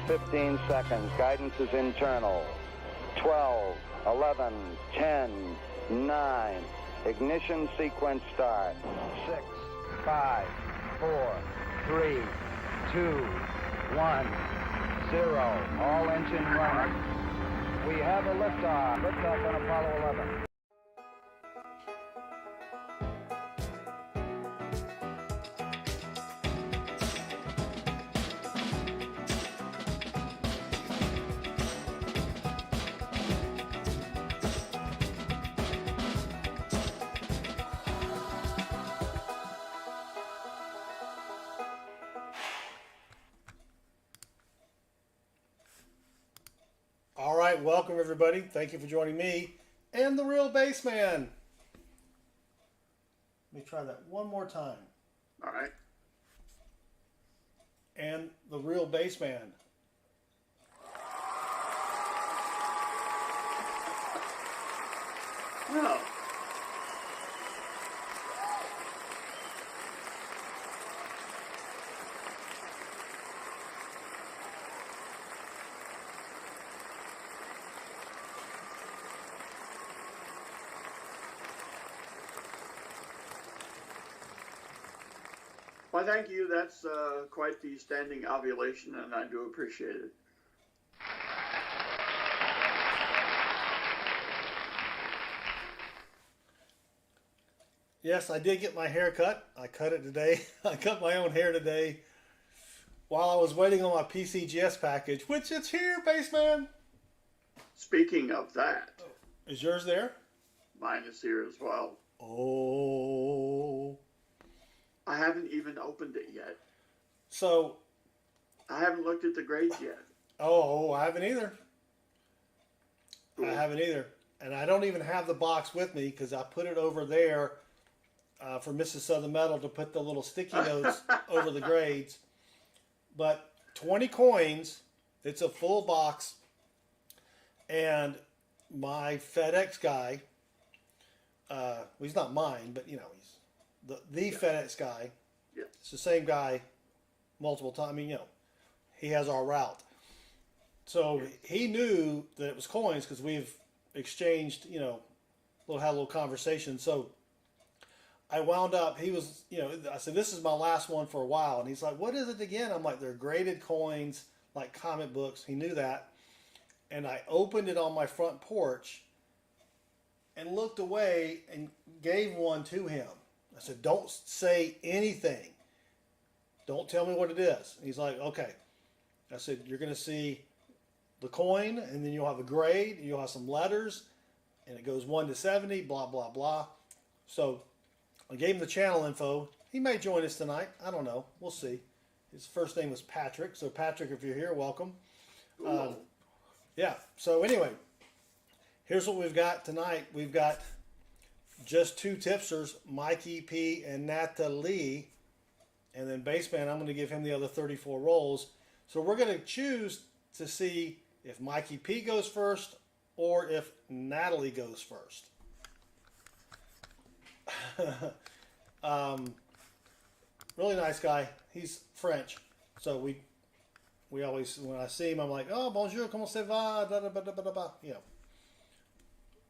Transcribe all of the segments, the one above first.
15 seconds. Guidance is internal. 12, 11, 10, 9. Ignition sequence start. 6, 5, 4, 3, 2, 1, 0. All engine running. We have a liftoff. Liftoff on Apollo 11. All right, welcome everybody. Thank you for joining me and the real bassman. Let me try that one more time. All right. And the real bassman. No. Well, thank you. That's quite the standing ovulation, and I do appreciate it. Yes, I did get my hair cut. I cut it today. I cut my own hair today while I was waiting on my PCGS package, which it's here, bassman. Speaking of that, Is yours there? mine is here as well. Oh. I haven't even opened it yet. So, I haven't looked at the grades yet. oh, I haven't either. Cool. I haven't either. And I don't even have the box with me because I put it over there for Mrs. Southern Metal to put the little sticky notes over the grades. But 20 coins, it's a full box. And my FedEx guy, well, he's not mine, but you know, he's the FedEx guy. Yeah. It's the same guy multiple times. I mean, you know, he has our route. So he knew that it was coins because we've exchanged, you know, had a little conversation. So I wound up, he was, you know, I said, this is my last one for a while. And he's like, what is it again? I'm like, they're graded coins, like comic books. He knew that. And I opened it on my front porch and looked away and gave one to him. I said, don't say anything. Don't tell me what it is. And he's like, okay. I said, you're going to see the coin, and then you'll have a grade, and you'll have some letters, and it goes 1 to 70, blah, blah, blah. So I gave him the channel info. He may join us tonight. I don't know. We'll see. His first name was Patrick. So Patrick, if you're here, welcome. Yeah. So anyway, here's what we've got tonight. We've got just two tipsters, Mikey P and Natalie. And then bassman, I'm going to give him the other 34 rolls. So we're going to choose to see if Mikey P goes first or if Natalie goes first. Really nice guy. He's French. So we always, when I see him, I'm like, oh, bonjour, comment ça va? Da, da, da, da, da, da. You know.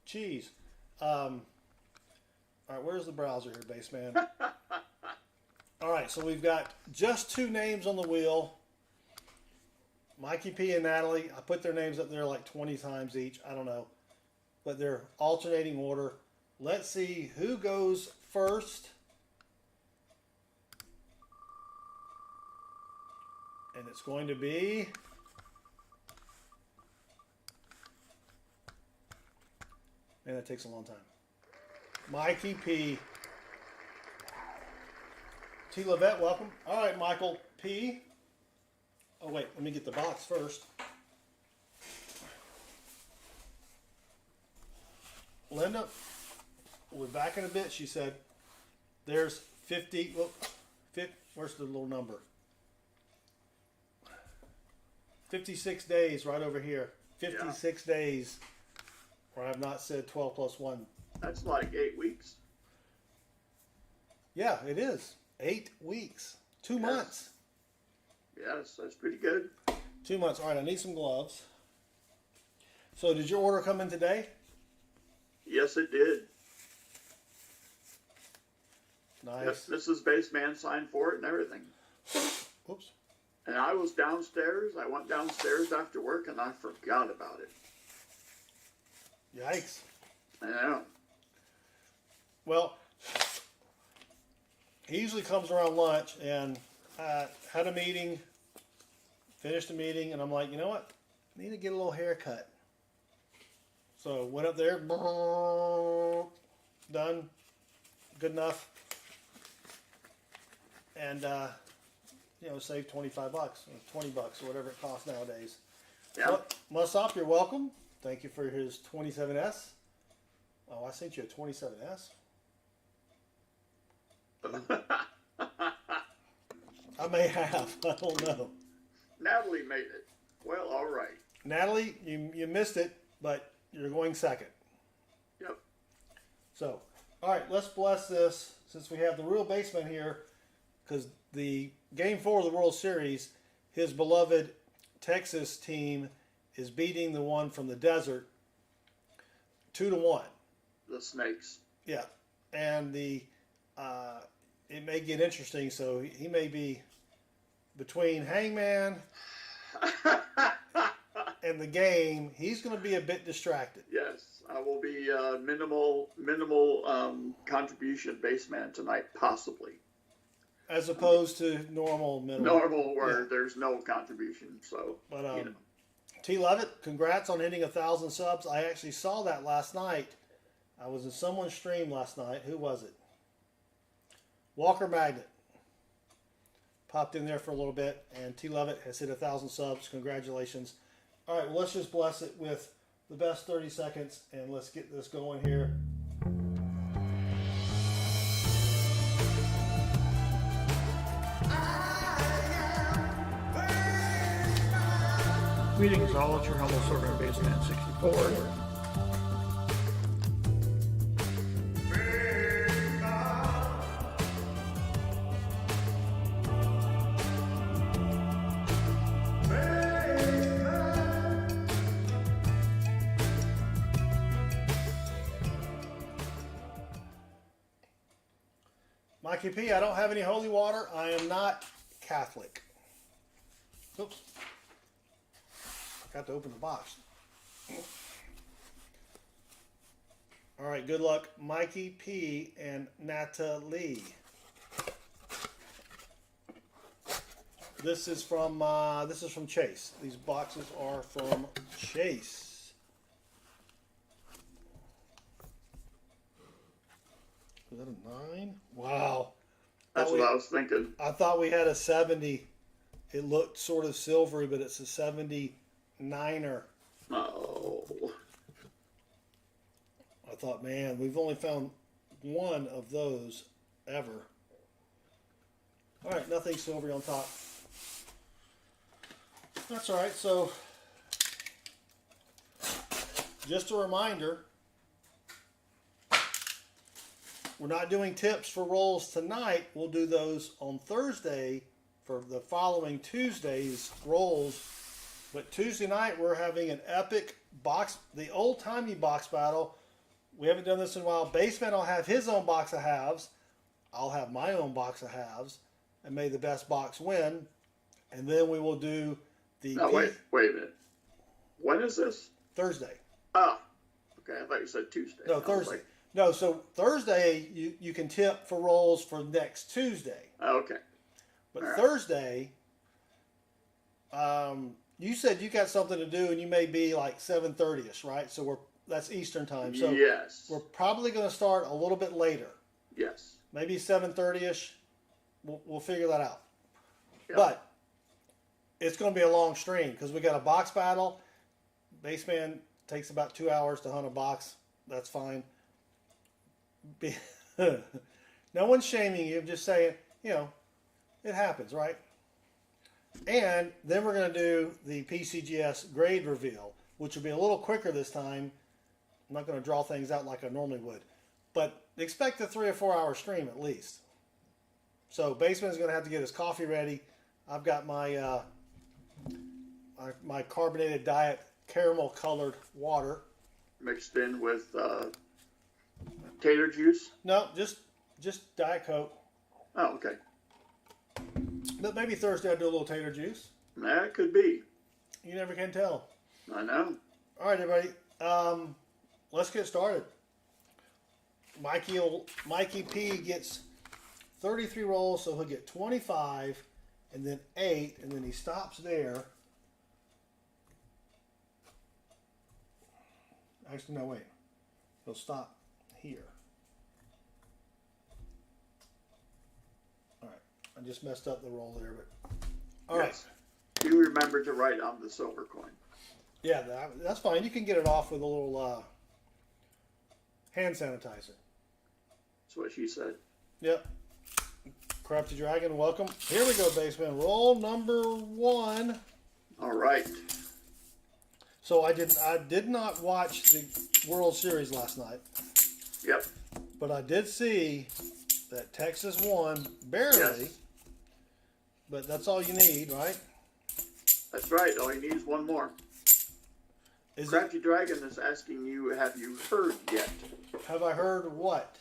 Cheese. All right, where's the browser here, bassman? All right, so we've got just two names on the wheel. Mikey P and Natalie. I put their names up there like 20 times each. I don't know. But they're alternating order. Let's see who goes first. And it's going to be... Man, that takes a long time. Mikey P. T. Levette, welcome. All right, Michael P. Oh, wait, let me get the box first. Linda, we'll be back in a bit, she said. There's 50, well, where's the little number? 56 days right over here. 56 days where I've not said 12 plus 1. That's like 8 weeks. Yeah, it is. 8 weeks. 2 months. Yes, that's pretty good. 2 months. All right, I need some gloves. So did your order come in today? Yes, it did. Nice. Yes, Mrs. Baseman signed for it and everything. Oops. And I was downstairs. I went downstairs after work and I forgot about it. Yikes. I know. Well, he usually comes around lunch, and I had a meeting, finished the meeting, and I'm like, you know what? I need to get a little haircut. So went up there, done, good enough, and saved $25 or $20 or whatever it costs nowadays. Yeah. Well, Musop, you're welcome. Thank you for his 27S. Oh, I sent you a 27S. I may have. I don't know. Natalie made it. Well, all right. Natalie, you missed it, but you're going second. Yep. So, all right, let's bless this since we have the real baseman here, because the Game 4 of the World Series, his beloved Texas team is beating the one from the desert 2-1. The Snakes. Yeah, and it may get interesting. So he may be between Hangman and the game. He's going to be a bit distracted. Yes, I will be minimal contribution baseman tonight, possibly. As opposed to normal minimal. Normal where there's no contribution. So, But T. Levitt, congrats on hitting 1,000 subs. I actually saw that last night. I was in someone's stream last night. Who was it? Walker Magnet. Popped in there for a little bit, and T. Levitt has hit 1,000 subs. Congratulations. All right, well, let's just bless it with the best 30 seconds, and let's get this going here. Greetings all, it's your humble servant, Baseman 64. Mikey P, I don't have any holy water. I am not Catholic. Oops. Got to open the box. All right, good luck, Mikey P and Natalie. This is from Chase. These boxes are from Chase. Is that a 9? Wow. that's what I was thinking. I thought we had a 70. It looked sort of silvery, but it's a 79er. Oh. I thought, man, we've only found one of those ever. All right, nothing silvery on top. That's all right. So, just a reminder, we're not doing tips for rolls tonight. We'll do those on Thursday for the following Tuesday's rolls. But Tuesday night, we're having an epic box, the old-timey box battle. We haven't done this in a while. Baseman will have his own box of halves. I'll have my own box of halves. And may the best box win. And then we will do the... No, wait a minute. When is this? Thursday. Ah, okay. I thought you said Tuesday. No, Thursday. No, so Thursday, you can tip for rolls for next Tuesday. Okay. But right. Thursday, you said you got something to do, and you may be like 7:30ish, right? So that's Eastern time. So yes. we're probably going to start a little bit later. Yes. Maybe 7:30ish. We'll figure that out. Yep. But it's going to be a long stream because we got a box battle. Baseman takes about 2 hours to hunt a box. That's fine. No one's shaming you. I'm just saying, it happens, right? And then we're going to do the PCGS grade reveal, which will be a little quicker this time. I'm not going to draw things out like I normally would. But expect a 3 or 4 hour stream at least. So Baseman's going to have to get his coffee ready. I've got my my carbonated diet caramel colored water. Mixed in with tater juice. No, just Diet Coke. Oh, okay. But maybe Thursday I'll do a little tater juice. That could be. You never can tell. I know. All right, everybody. Let's get started. Mikey P gets 33 rolls, so he'll get 25, and then 8, and then he stops there. Actually, no, wait. He'll stop here. All right. I just messed up the roll there, but all right. You remember to write on the silver coin. Yeah, that's fine. You can get it off with a little hand sanitizer. That's what she said. Yep. Crafty Dragon, welcome. Here we go, Baseman. Roll number 1. All right. So I did not watch the World Series last night. Yep. But I did see that Texas won barely. Yes. But that's all you need, right? That's right. All you need is one more. Crafty Dragon is asking you, have you heard yet? Have I heard what?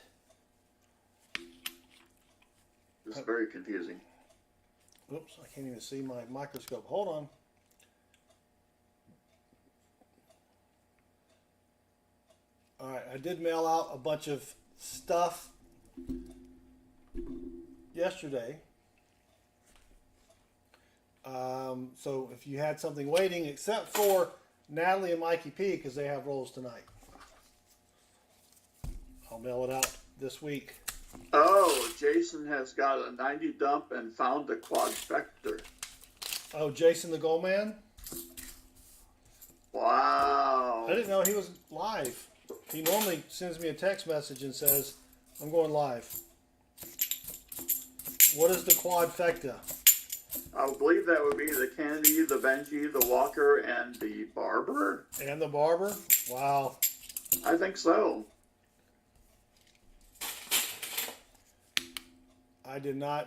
This is very confusing. Oops, I can't even see my microscope. Hold on. All right, I did mail out a bunch of stuff yesterday. So if you had something waiting, except for Natalie and Mikey P, because they have rolls tonight. I'll mail it out this week. Oh, Jason has got a 90 dump and found a quadfecta. Oh, Jason the Goal Man? Wow. I didn't know he was live. He normally sends me a text message and says, I'm going live. What is the quadfecta? I believe that would be the Kennedy, the Benji, the Walker, and the Barber. And the Barber? Wow. I think so. I didn't know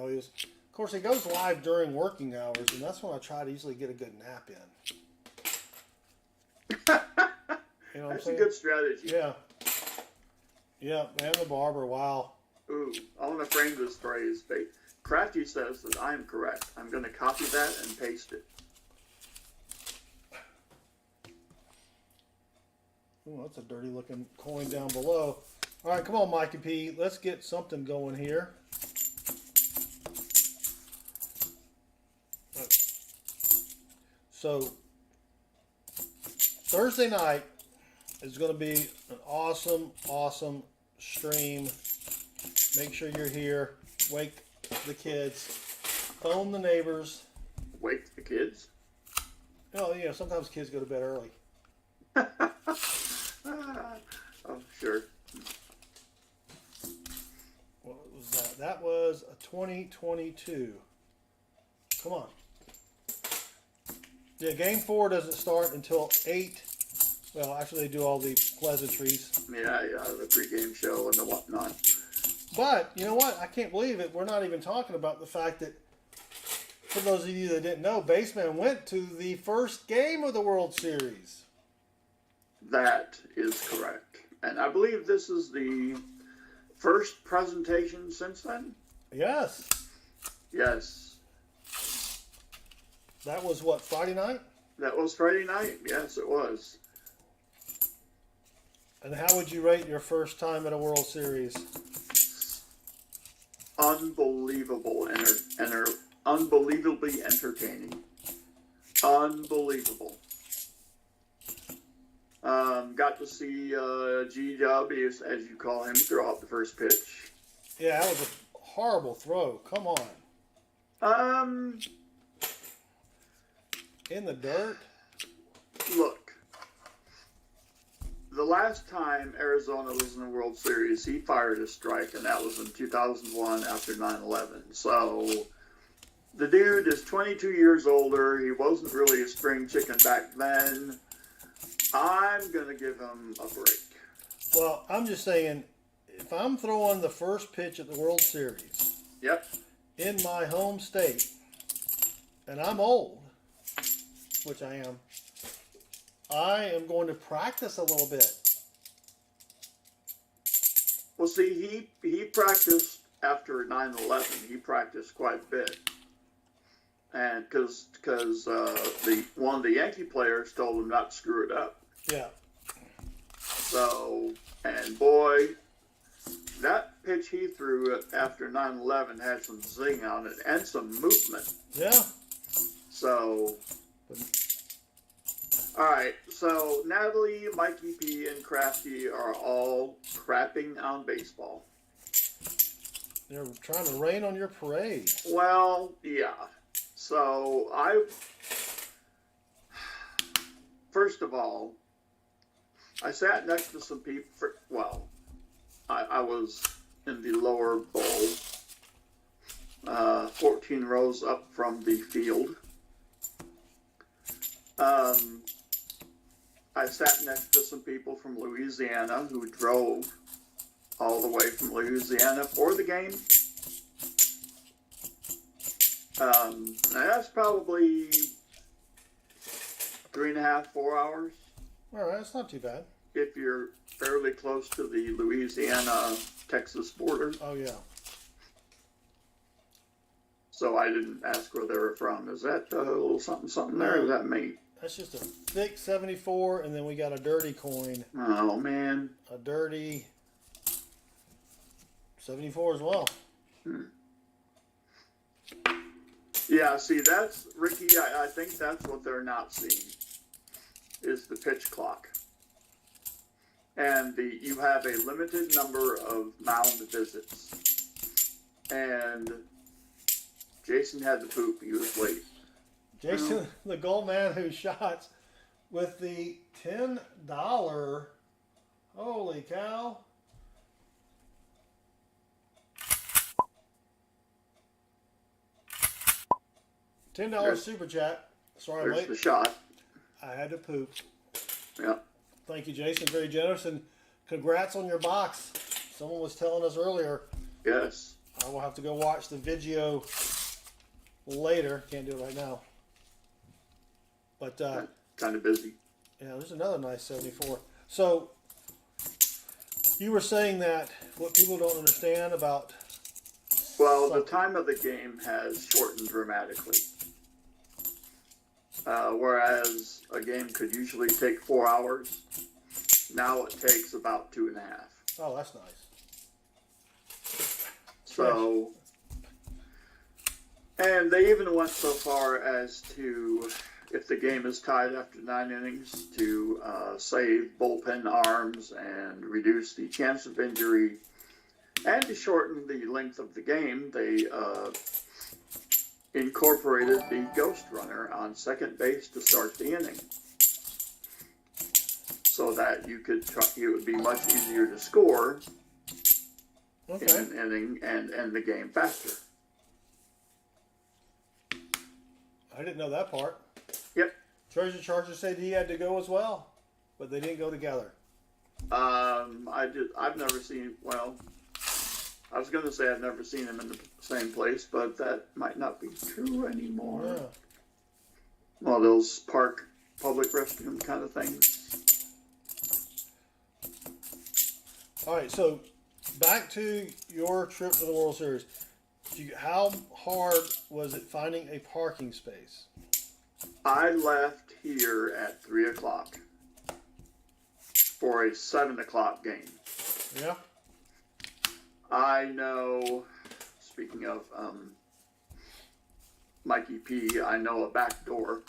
he was. Of course, he goes live during working hours, and that's when I try to usually get a good nap in. You know what That's I'm a saying? good strategy. Yeah. Yeah, and the Barber, wow. Ooh, I want to frame this phrase. Crafty says that I am correct. I'm going to copy that and paste it. Ooh, that's a dirty looking coin down below. All right, come on, Mikey P. Let's get something going here. So, Thursday night is going to be an awesome, awesome stream. Make sure you're here. Wake the kids. Phone the neighbors. Wake the kids? Oh, yeah, sometimes kids go to bed early. Oh, sure. What was that? That was a 2022. Come on. Yeah, game 4 doesn't start until 8. Well, actually, they do all the pleasantries. Yeah, the pregame show and the whatnot. But, you know what? I can't believe it. We're not even talking about the fact that, for those of you that didn't know, Baseman went to the first game of the World Series. That is correct. And I believe this is the first presentation since then? Yes. Yes. That was what, Friday night? That was Friday night? Yes, it was. And how would you rate your first time at a World Series? Unbelievable. Unbelievably entertaining. Unbelievable. Got to see G-Dub, as you call him, throw out the first pitch. Yeah, that was a horrible throw. Come on. In the dirt? Look. The last time Arizona was in the World Series, he fired a strike, and that was in 2001 after 9/11. So the dude is 22 years older. He wasn't really a spring chicken back then. I'm going to give him a break. Well, I'm just saying, if I'm throwing the first pitch at the World Series Yep. in my home state, and I'm old, which I am going to practice a little bit. Well, see, he practiced after 9/11. He practiced quite a bit, and because one of the Yankee players told him not to screw it up. Yeah. So, and boy, that pitch he threw after 9/11 had some zing on it and some movement. Yeah. So, all right. So Natalie, Mikey P, and Crafty are all crapping on baseball. They're trying to rain on your parade. Well, yeah. So first of all, I sat next to some people. I was in the lower bowl, 14 rows up from the field. I sat next to some people from Louisiana who drove all the way from Louisiana for the game. And that's probably 3.5, 4 hours. All right, that's not too bad. If you're fairly close to the Louisiana-Texas border. Oh, yeah. So I didn't ask where they were from. Is that a little something there? Or is that me? That's just a thick 74, and then we got a dirty coin. Oh, man. A dirty 74 as well. Yeah, see, that's, Ricky, I think that's what they're not seeing, is the pitch clock. And you have a limited number of mound visits. And Jason had to poop. He was late. Jason, the gold man who shot with the $10. Holy cow. $10 super chat. Sorry I'm There's late. the shot. I had to poop. Yeah. Thank you, Jason. Very generous. And congrats on your box. Someone was telling us earlier. Yes. I will have to go watch the video later. Can't do it right now. But Kind of busy. yeah, there's another nice 74. So you were saying that what people don't understand about. Well, the time of the game has shortened dramatically. Whereas a game could usually take 4 hours, now it takes about 2.5. Oh, that's nice. So, and they even went so far as to, if the game is tied after 9 innings, to save bullpen arms and reduce the chance of injury, and to shorten the length of the game. They incorporated the ghost runner on second base to start the inning, so that it would be much easier to score in an inning and end the game faster. I didn't know that part. Yep. Treasure Charger said he had to go as well, but they didn't go together. I've never seen. Well, I was going to say I've never seen him in the same place, but that might not be true anymore. Yeah. Well, those public restroom kind of things. All right, so back to your trip to the World Series. How hard was it finding a parking space? I left here at 3 o'clock for a 7 o'clock game. Yeah. I know, speaking of Mikey P, I know a back door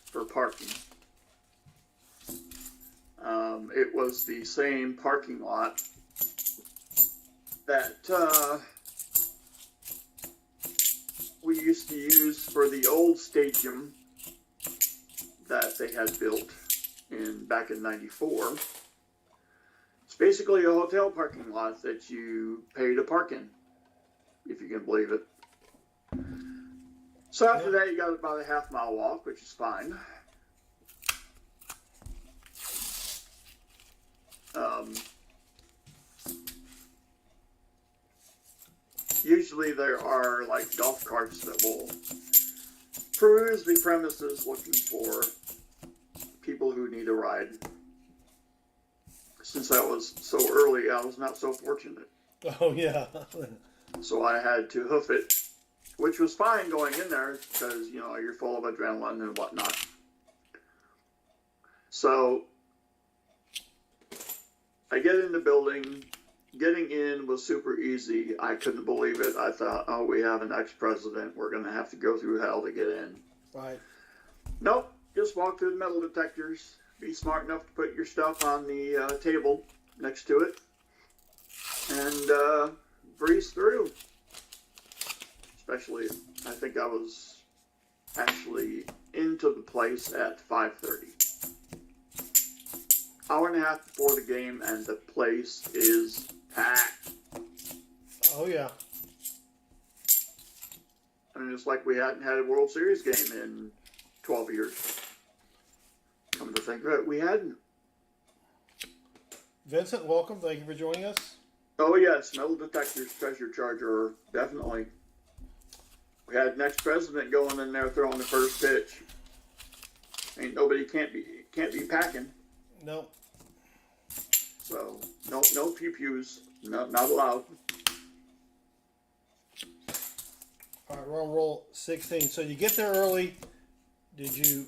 for parking. It was the same parking lot that we used to use for the old stadium that they had built back in '94. It's basically a hotel parking lot that you pay to park in, if you can believe it. So after that, you got about a half-mile walk, which is fine. Usually there are like golf carts that will peruse the premises looking for people who need a ride. Since I was so early, I was not so fortunate. Oh, yeah. So I had to hoof it, which was fine going in there because, you know, you're full of adrenaline and whatnot. So I get in the building. Getting in was super easy. I couldn't believe it. I thought, oh, we have an ex-president. We're going to have to go through hell to get in. Right. Nope. Just walk through the metal detectors. Be smart enough to put your stuff on the table next to it. And breeze through. Especially, I think I was actually into the place at 5:30. Hour and a half before the game, and the place is packed. Oh, yeah. I mean, it's like we hadn't had a World Series game in 12 years. Come to think of it, we hadn't. Vincent, welcome. Thank you for joining us. Oh, yes, metal detectors, treasure charger, definitely. We had an ex-president going in there throwing the first pitch. Ain't nobody can't be packing. Nope. So no pew-pews, not allowed. All right, we're on roll 16. So you get there early.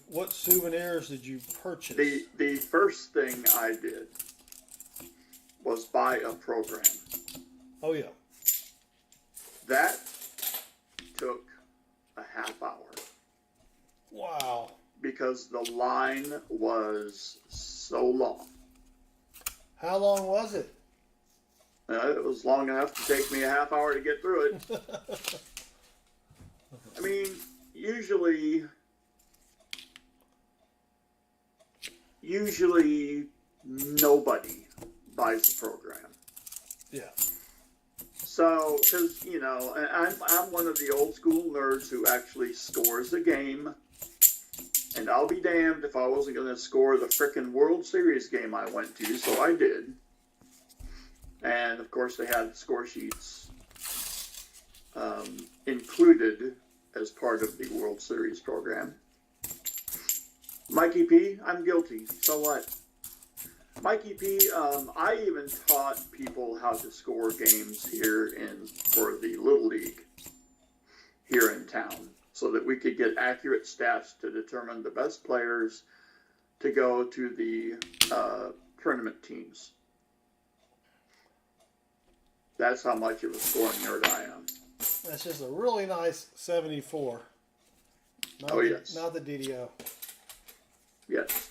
What souvenirs did you purchase? The first thing I did was buy a program. Oh, yeah. That took a half hour Wow. because the line was so long. How long was it? It was long enough to take me a half hour to get through it. I mean, usually nobody buys the program. Yeah. So, because, you know, I'm one of the old school nerds who actually scores the game. And I'll be damned if I wasn't going to score the frickin' World Series game I went to, so I did. And, of course, they had score sheets included as part of the World Series program. Mikey P, I'm guilty. So what? Mikey P, I even taught people how to score games here for the Little League here in town, so that we could get accurate stats to determine the best players to go to the tournament teams. That's how much of a scoring nerd I am. That's just a really nice 74. Oh, yes. Not the DDO. Yes.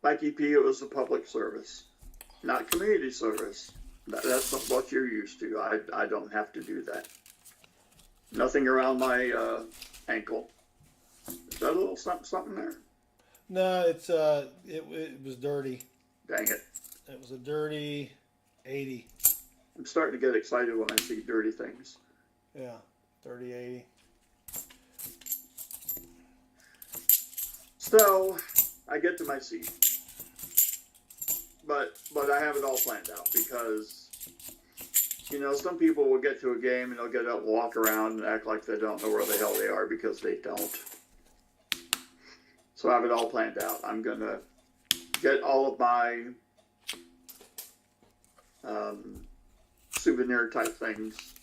Mikey P, it was a public service, not community service. That's what you're used to. I don't have to do that. Nothing around my ankle. Is that a little something there? No, it was dirty. Dang it. It was a dirty 80. I'm starting to get excited when I see dirty things. Yeah, dirty 80. So I get to my seat. But I have it all planned out because, you know, some people will get to a game and they'll get up and walk around and act like they don't know where the hell they are because they don't. So I have it all planned out. I'm going to get all of my souvenir type things.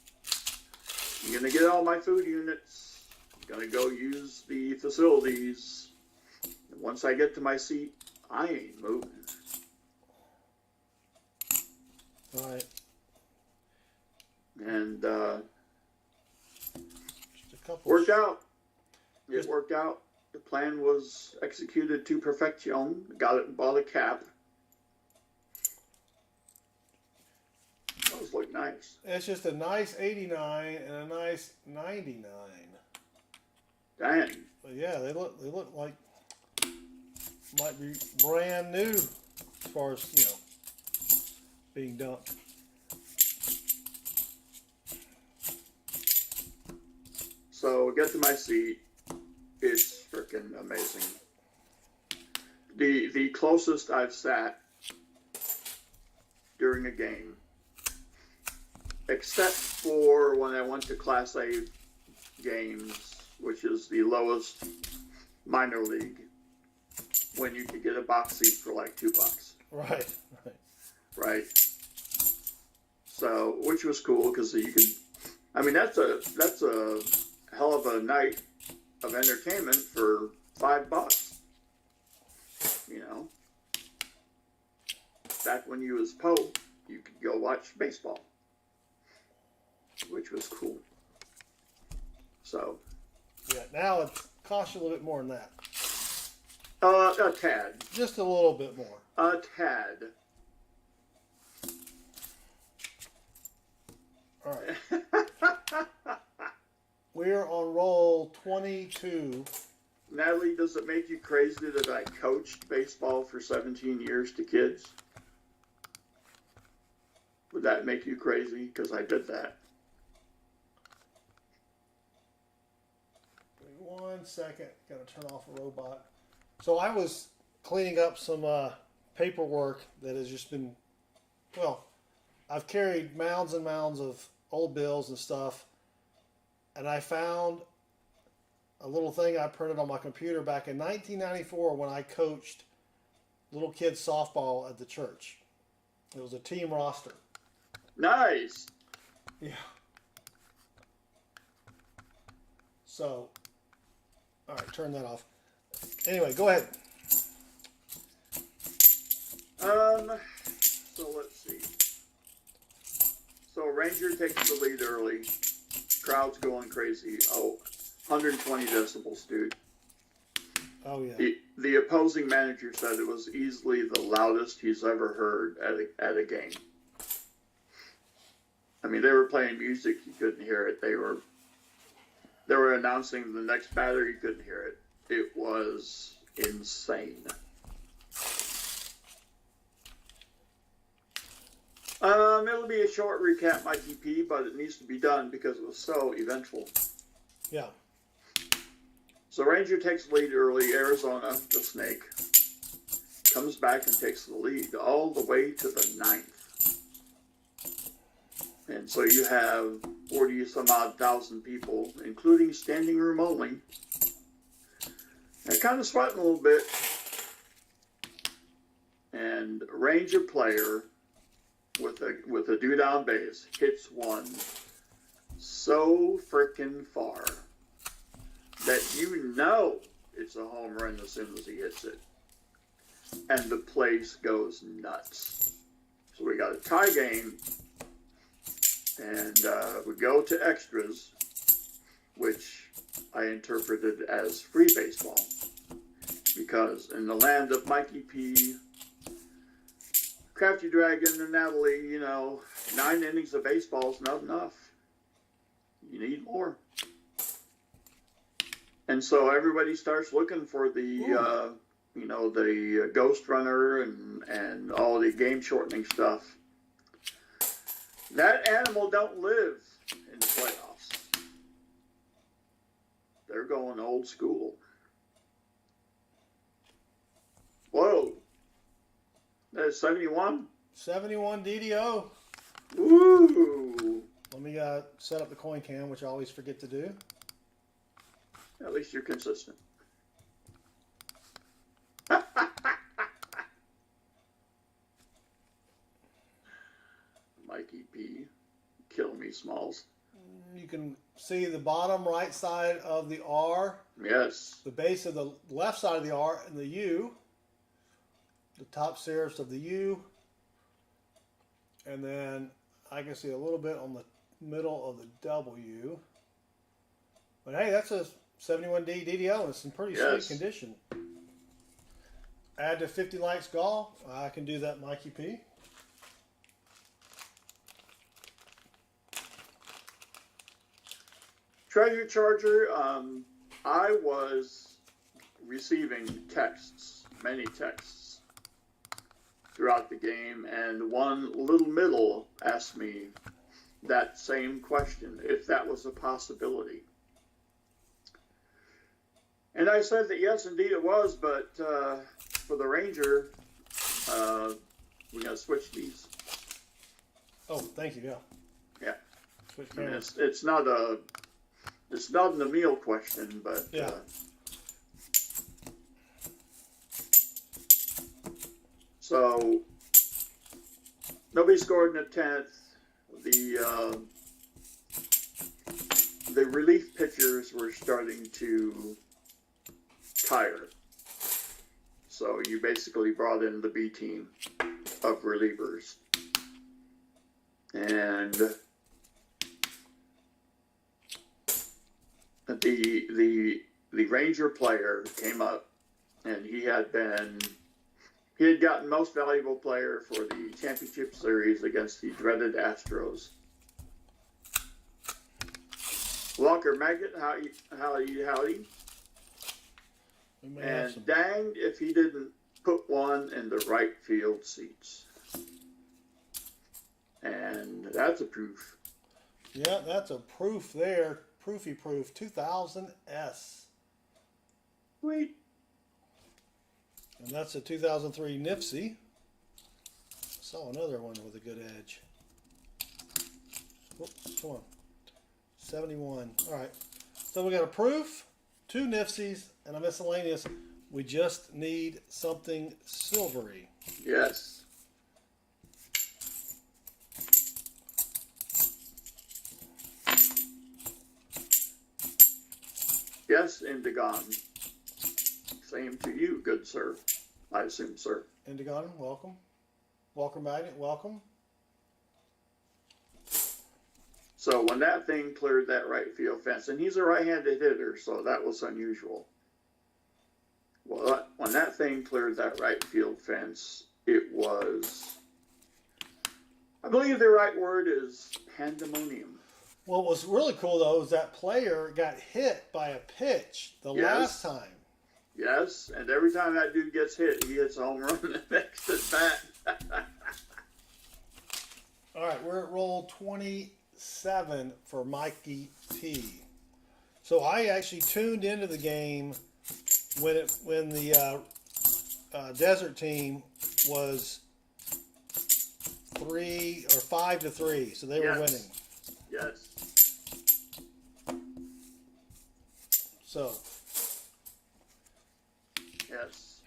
I'm going to get all my food units. I'm going to go use the facilities. And once I get to my seat, I ain't moving. All right. And Just a couple. worked out. It worked out. The plan was executed to perfection. Got it and bought a cap. Those look nice. It's just a nice 89 and a nice 99. Dang. But yeah, they look like might be brand new as far as, you know, being dumped. So get to my seat. It's freaking amazing. The closest I've sat during a game except for when I went to Class A games, which is the lowest minor league, when you could get a box seat for like $2. Right. Right. So, which was cool because you could. I mean, that's a hell of a night of entertainment for $5. You know, back when you was Pope, you could go watch baseball, which was cool. So. Yeah. Now it costs you a little bit more than that. A tad. Just a little bit more. A tad. All right. We're on roll 22. Natalie, does it make you crazy that I coached baseball for 17 years to kids? Would that make you crazy? Because I did that. Give me 1 second. Got to turn off a robot. So I was cleaning up some paperwork that has just been, well, I've carried mounds and mounds of old bills and stuff, and I found a little thing I printed on my computer back in 1994 when I coached little kids softball at the church. It was a team roster. Nice. Yeah. So, all right, turn that off. Anyway, go ahead. So let's see. So Ranger takes the lead early. Crowd's going crazy. Oh, 120 decibels, dude. Oh, yeah. The opposing manager said it was easily the loudest he's ever heard at a game. I mean, they were playing music, you couldn't hear it. They were announcing the next batter, you couldn't hear it. It was insane. It'll be a short recap, Mikey P, but it needs to be done because it was so eventful. Yeah. So Ranger takes the lead early. Arizona, the snake, comes back and takes the lead all the way to the 9th. And so you have 40 some odd thousand people, including standing room only. They're kind of sweating a little bit. And Ranger player with a dude on base hits one so frickin' far that you know it's a home run as soon as he hits it. And the place goes nuts. So we got a tie game, and we go to extras, which I interpreted as free baseball. Because in the land of Mikey P, Crafty Dragon, and Natalie, 9 innings of baseball is not enough. You need more. And so everybody starts looking for the, the Ghost Runner and all the game shortening stuff. That animal don't live in the playoffs. They're going old school. Whoa. That's 71? 71 DDO. Woo! Let me set up the coin cam, which I always forget to do. At least you're consistent. Mikey P. Kill me, Smalls. You can see the bottom right side of the R. Yes. The base of the left side of the R and the U. The top serifs of the U. And then I can see a little bit on the middle of the W. But hey, that's a 71D DDO, and it's in pretty sweet condition. Add to 50 likes golf. I can do that, Mikey P. Treasure Charger, I was receiving texts, many texts throughout the game, and one little middle asked me that same question, if that was a possibility. And I said that yes, indeed it was, but for the Ranger, we got to switch these. Oh, thank you, yeah. Yeah. Switch I mean, cameras. it's not an Emil question, but Yeah. So nobody scored in the 10th. The relief pitchers were starting to tire. So you basically brought in the B team of relievers. And the Ranger player came up, and he had gotten most valuable player for the championship series against the dreaded Astros. Walker Maggot, howdy. We may have And some. danged if he didn't put one in the right field seats. And that's a proof. Yeah, that's a proof there. Proofy proof. 2000 S. Sweet. And that's a 2003 Nipsey. Saw another one with a good edge. Oh, come on. 71. All right. So we got a proof, 2 Nipseys, and a miscellaneous. We just need something silvery. Yes. Yes, Indigon. Same to you, good sir. I assume, sir. Indigon, welcome. Walker Magnet, welcome. So when that thing cleared that right field fence, and he's a right-handed hitter, so that was unusual. Well, when that thing cleared that right field fence, it was, I believe the right word is pandemonium. What was really cool, though, is that player got hit by a pitch the last time. Yes, and every time that dude gets hit, he hits a home run and makes it back. All right, we're at roll 27 for Mikey P. So I actually tuned into the game when the desert team was 5-3, so they were winning. Yes. So Yes.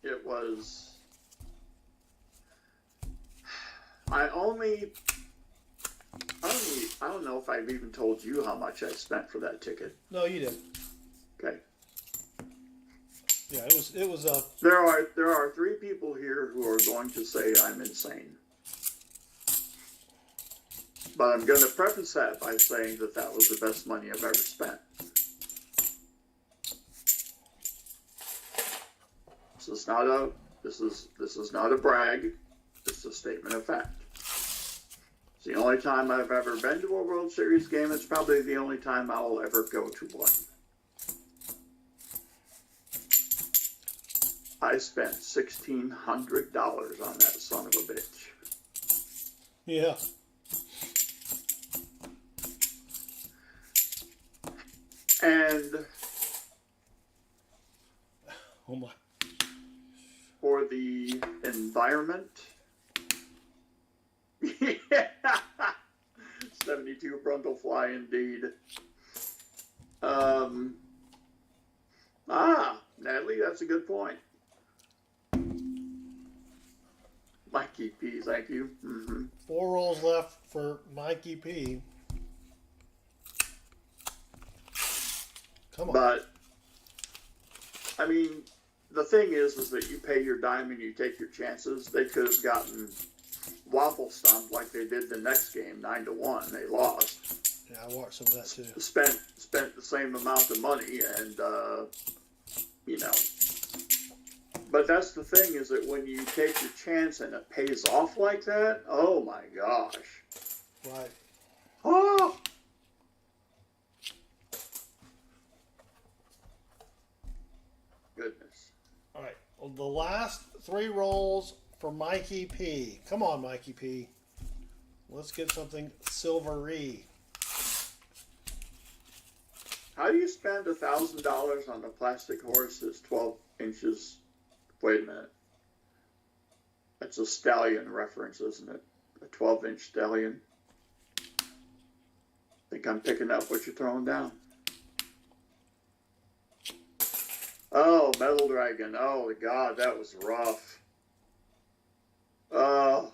It was. I don't know if I've even told you how much I spent for that ticket. no, you didn't. Okay. Yeah, it was a. There are 3 people here who are going to say I'm insane. But I'm going to preface that by saying that was the best money I've ever spent. This is not a brag. It's a statement of fact. It's the only time I've ever been to a World Series game. It's probably the only time I'll ever go to one. I spent $1,600 on that son of a bitch. Yeah. And Oh my. for the environment, 72 Brundlefly indeed. Natalie, that's a good point. Mikey P, thank you. 4 rolls left for Mikey P. Come on. But I mean, the thing is that you pay your dime and you take your chances. They could have gotten waffle stomped like they did the next game, 9-1. They lost. Yeah, I watched some of that too. Spent the same amount of money, and But that's the thing, is that when you take your chance and it pays off like that, oh my gosh. Right. Oh. Goodness. All right. Well, the last 3 rolls for Mikey P. Come on, Mikey P. Let's get something silvery. How do you spend $1,000 on a plastic horse that's 12 inches? Wait a minute. That's a stallion reference, isn't it? A 12-inch stallion. I think I'm picking up what you're throwing down. Oh, Metal Dragon. Oh, God, that was rough. Oh,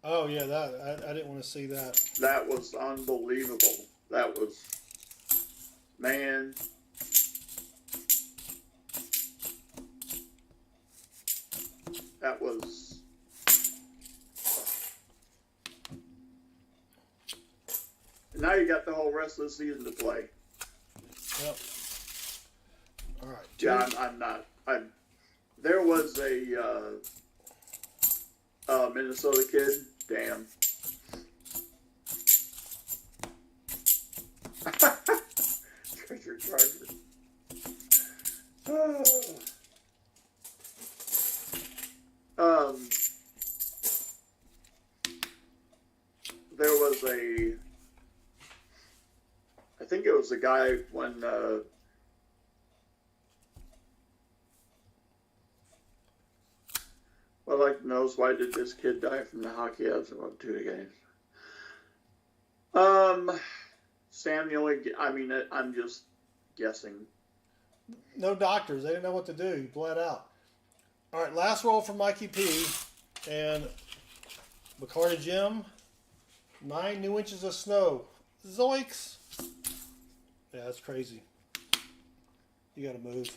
Oh yeah, that I didn't want to see that. that was unbelievable. That was, man. That was. And now you got the whole rest of the season to play. Yep. All right. Yeah, I'm not. There was a Minnesota kid. Damn. Treasure Charger. There was I think it was a guy when what I'd like to know is why did this kid die from the hockey odds about 2 games? Sam, I'm just guessing. No doctors. They didn't know what to do. He bled out. All right, last roll for Mikey P. And Bacardi Jim. 9 new inches of snow. Zoinks. Yeah, that's crazy. You got to move.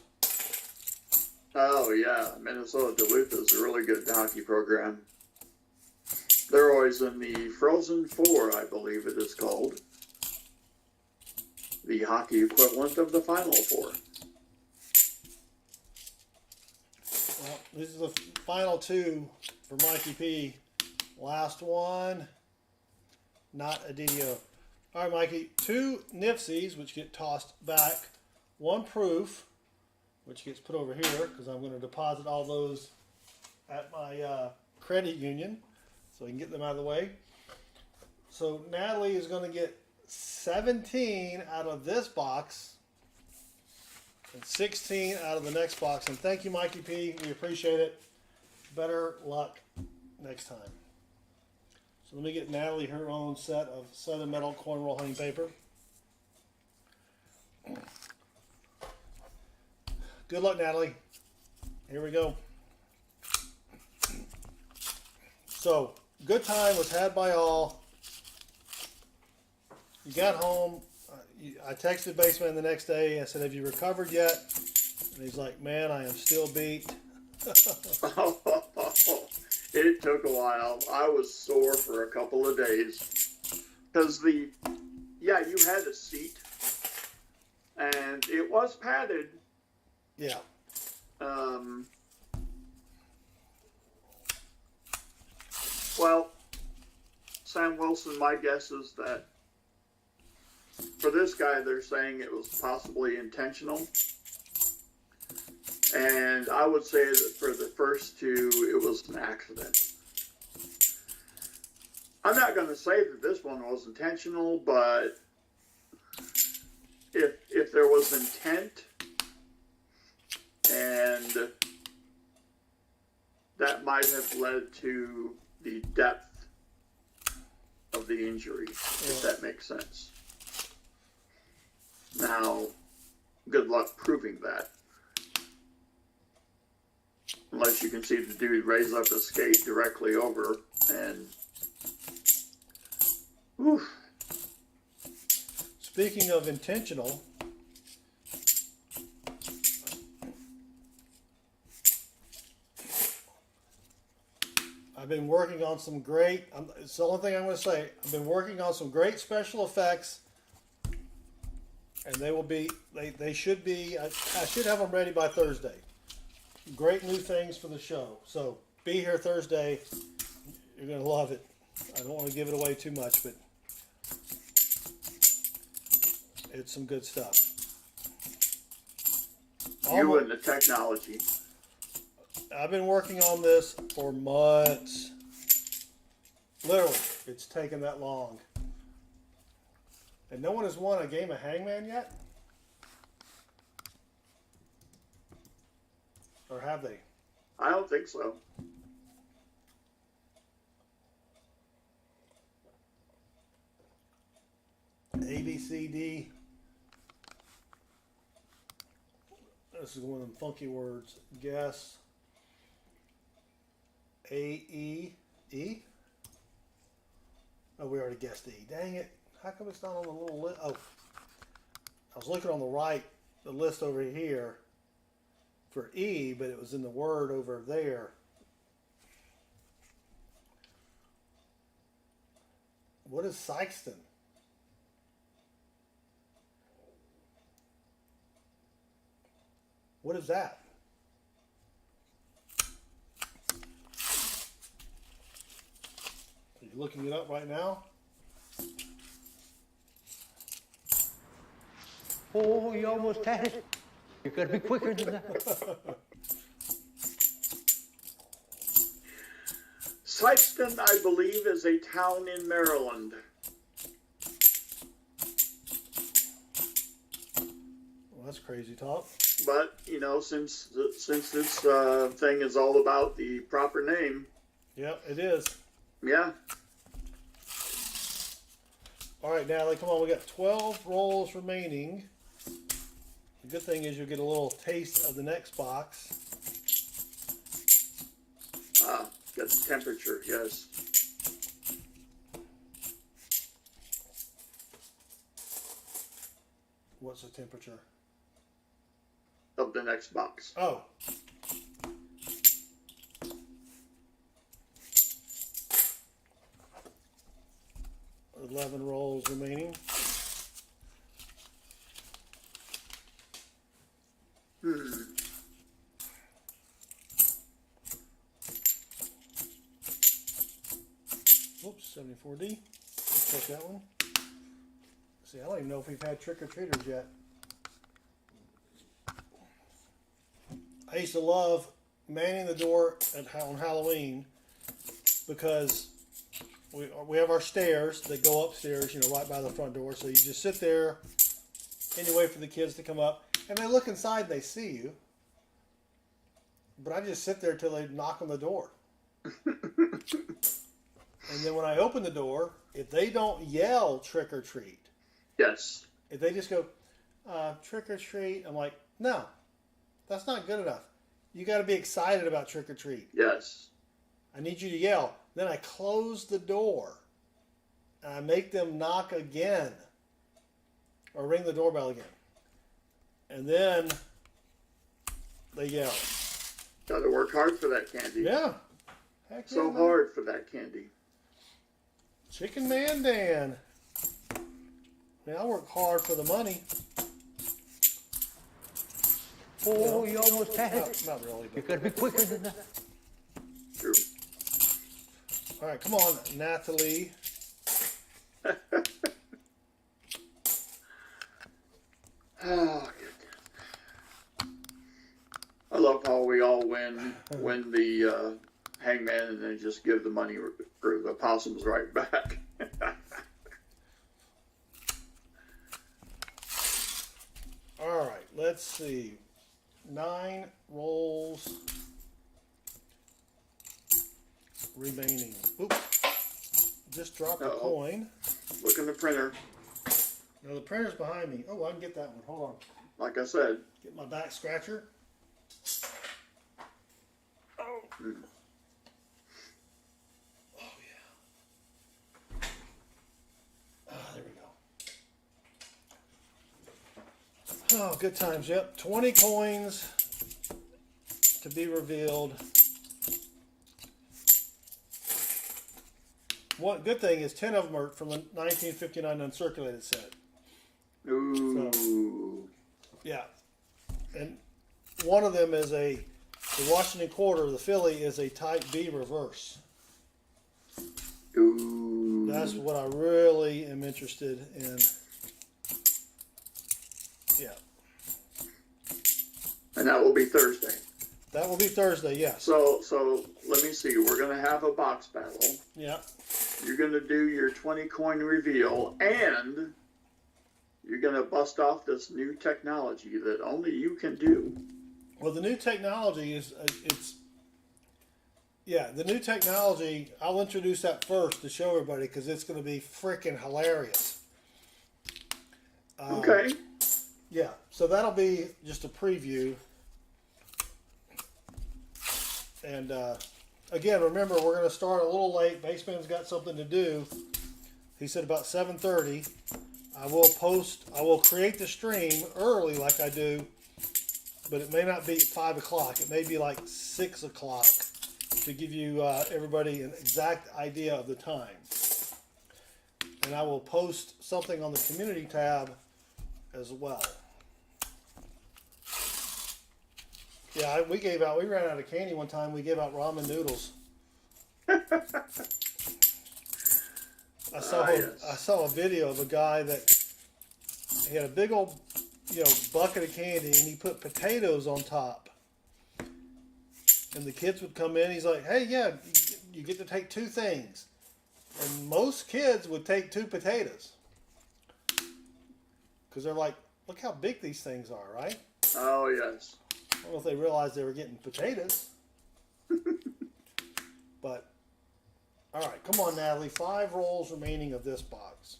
Oh, yeah. Minnesota Duluth is a really good hockey program. They're always in the Frozen Four, I believe it is called. The hockey equivalent of the Final Four. Well, this is the final 2 for Mikey P. Last one. Not a DDO. All right, Mikey. 2 Nipsies, which get tossed back. 1 proof, which gets put over here because I'm going to deposit all those at my credit union so I can get them out of the way. So Natalie is going to get 17 out of this box and 16 out of the next box. And thank you, Mikey P. We appreciate it. Better luck next time. So let me get Natalie her own set of Southern Metal coin roll honey paper. Good luck, Natalie. Here we go. So, good time was had by all. You got home. I texted Baseman the next day. I said, have you recovered yet? And he's like, man, I am still beat. It took a while. I was sore for a couple of days. Because you had a seat. And it was padded. Yeah. Well, Sam Wilson, my guess is that for this guy, they're saying it was possibly intentional. And I would say that for the first 2, it was an accident. I'm not going to say that this one was intentional, but if there was intent, and that might have led to the depth of the injury, if that makes sense. Now, good luck proving that. Unless you can see the dude raise up his skate directly over and... Whew. Speaking of intentional, I've been working on some great, it's the only thing I'm going to say, I've been working on some great special effects, and they will be, they should be, I should have them ready by Thursday. Great new things for the show. So be here Thursday. You're going to love it. I don't want to give it away too much, but it's some good stuff. You and the technology. I've been working on this for months. Literally, it's taken that long. And no one has won a game of Hangman yet? Or have they? I don't think so. A, B, C, D. This is one of them funky words. Guess. A, E, E. Oh, we already guessed E. Dang it. How come it's not on the little list? Oh, I was looking on the right, the list over here for E, but it was in the word over there. What is Sykeston? What is that? Are you looking it up right now? Oh, you almost had it. You gotta be quicker than that. Sykeston, I believe, is a town in Maryland. Well, that's crazy talk. But, you know, since this thing is all about the proper name, Yep, it is. yeah. All right, Natalie, come on. We got 12 rolls remaining. The good thing is you'll get a little taste of the next box. Got the temperature, yes. What's the temperature? Of the next box. Oh. $11 rolls remaining. Oops, 74D. Let's check that one. See, I don't even know if we've had trick-or-treaters yet. I used to love manning the door on Halloween because we have our stairs that go upstairs, you know, right by the front door. So you just sit there and you wait for the kids to come up. And they look inside and they see you. But I just sit there till they knock on the door. And then when I open the door, if they don't yell trick or treat, Yes. if they just go trick or treat, I'm like, no, that's not good enough. You got to be excited about trick or treat. Yes. I need you to yell. Then I close the door and I make them knock again or ring the doorbell again. And then they yell. Got to work hard for that candy. Yeah. Heck So yeah, man. hard for that candy. Chicken Man Dan. Man, I work hard for the money. Oh, you almost had it. Not really. You But. gotta be quicker than that. True. All right, come on, Natalie. Oh, good. I love how we all win the hangman and then just give the money or the possums right back. All right, let's see. 9 rolls remaining. Oops. Just dropped a Uh-oh. coin. Look in the printer. Now the printer's behind me. Oh, I can get that one. Hold on. Like I said, Get my back scratcher. Oh. Oh, yeah. Ah, there we go. Oh, good times. Yep. 20 coins to be revealed. One good thing is 10 of them are from the 1959 uncirculated set. ooh, Yeah. And one of them is the Washington Quarter, the Philly, is a Type B reverse. ooh. That's what I really am interested in. Yeah. And that will be Thursday. That will be Thursday, yes. So let me see. We're gonna have a box battle. Yeah. You're gonna do your 20 coin reveal, and you're gonna bust off this new technology that only you can do. Well, the new technology is, the new technology, I'll introduce that first to show everybody because it's going to be freaking hilarious. Okay. Yeah, so that'll be just a preview. And again, remember, we're going to start a little late. Baseman's got something to do. He said about 7:30. I will create the stream early like I do, but it may not be at 5 o'clock. It may be like 6 o'clock to give you everybody an exact idea of the time. And I will post something on the community tab as well. Yeah, we ran out of candy one time. We gave out ramen noodles. I saw a video of a guy that he had a big old, bucket of candy, and he put potatoes on top. And the kids would come in. He's like, "Hey, yeah, you get to take 2 things." And most kids would take 2 potatoes because they're like, "Look how big these things are, right?" Oh, yes. I don't know if they realized they were getting potatoes. But, all right, come on, Natalie. 5 rolls remaining of this box.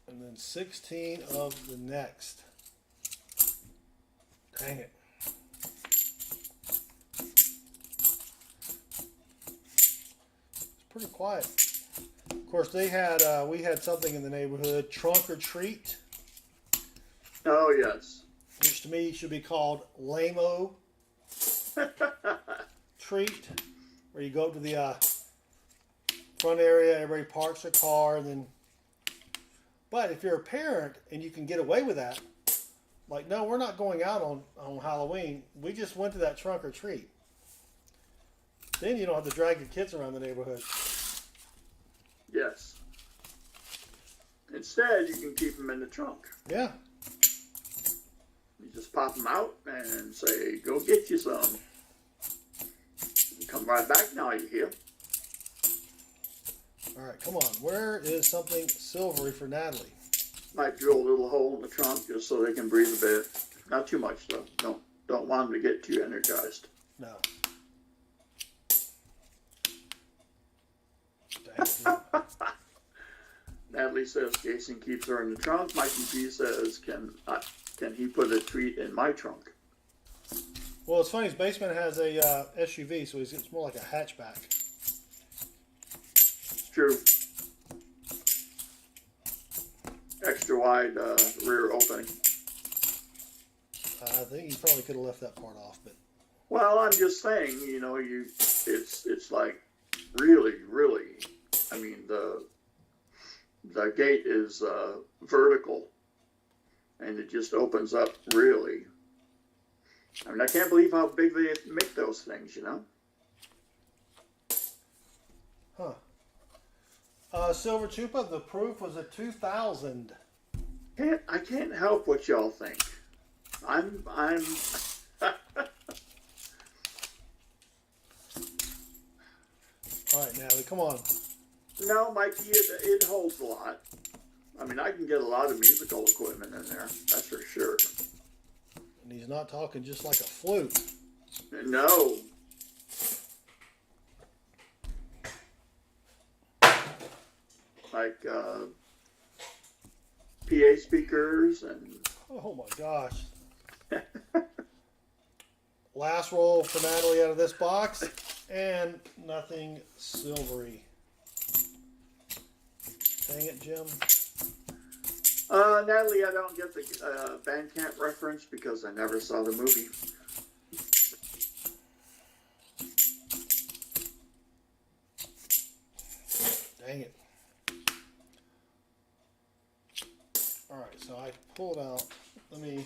And then 16 of the next. Dang it. It's pretty quiet. Of course, we had something in the neighborhood, trunk or treat. Oh, yes. Which to me should be called lame-o treat, where you go up to the front area, everybody parks their car, and then. But if you're a parent and you can get away with that, like, no, we're not going out on Halloween. We just went to that trunk or treat. Then you don't have to drag your kids around the neighborhood. Yes. Instead, you can keep them in the trunk. Yeah. You just pop them out and say, "Go get you some." You come right back now, you hear? All right, come on. Where is something silvery for Natalie? Might drill a little hole in the trunk just so they can breathe a bit. Not too much, though. Don't want them to get too energized. No. Dang, Natalie says Jason keeps her in the trunk. Mikey P says, can he put a treat in my trunk? Well, it's funny. His basement has a SUV, so it's more like a hatchback. It's true. Extra wide rear opening. I think he probably could have left that part off, but. Well, I'm just saying, it's like really. I mean, the gate is vertical, and it just opens up really. I mean, I can't believe how big they make those things, Huh. Silver Chupa, the proof was a 2000. I can't help what y'all think. I'm. All right, Natalie, come on. No, Mikey, it holds a lot. I mean, I can get a lot of musical equipment in there. That's for sure. And he's not talking just like a flute. No. Like PA speakers and. Oh my gosh. Last roll for Natalie out of this box, and nothing silvery. Dang it, Jim. Natalie, I don't get the Bandcamp reference because I never saw the movie. Dang it. Alright, so I pulled out, let me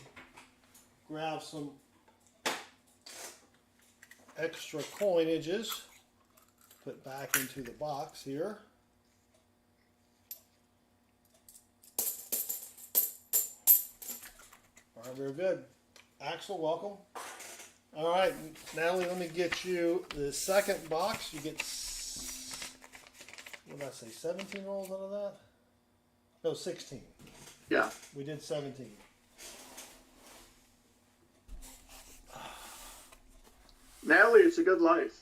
grab some extra coinages, put back into the box here. Alright, very good. Axel, welcome. Alright, Natalie, let me get you the second box. You get, what did I say, 17 rolls out of that? No, 16. Yeah. We did 17. Natalie, it's a good life.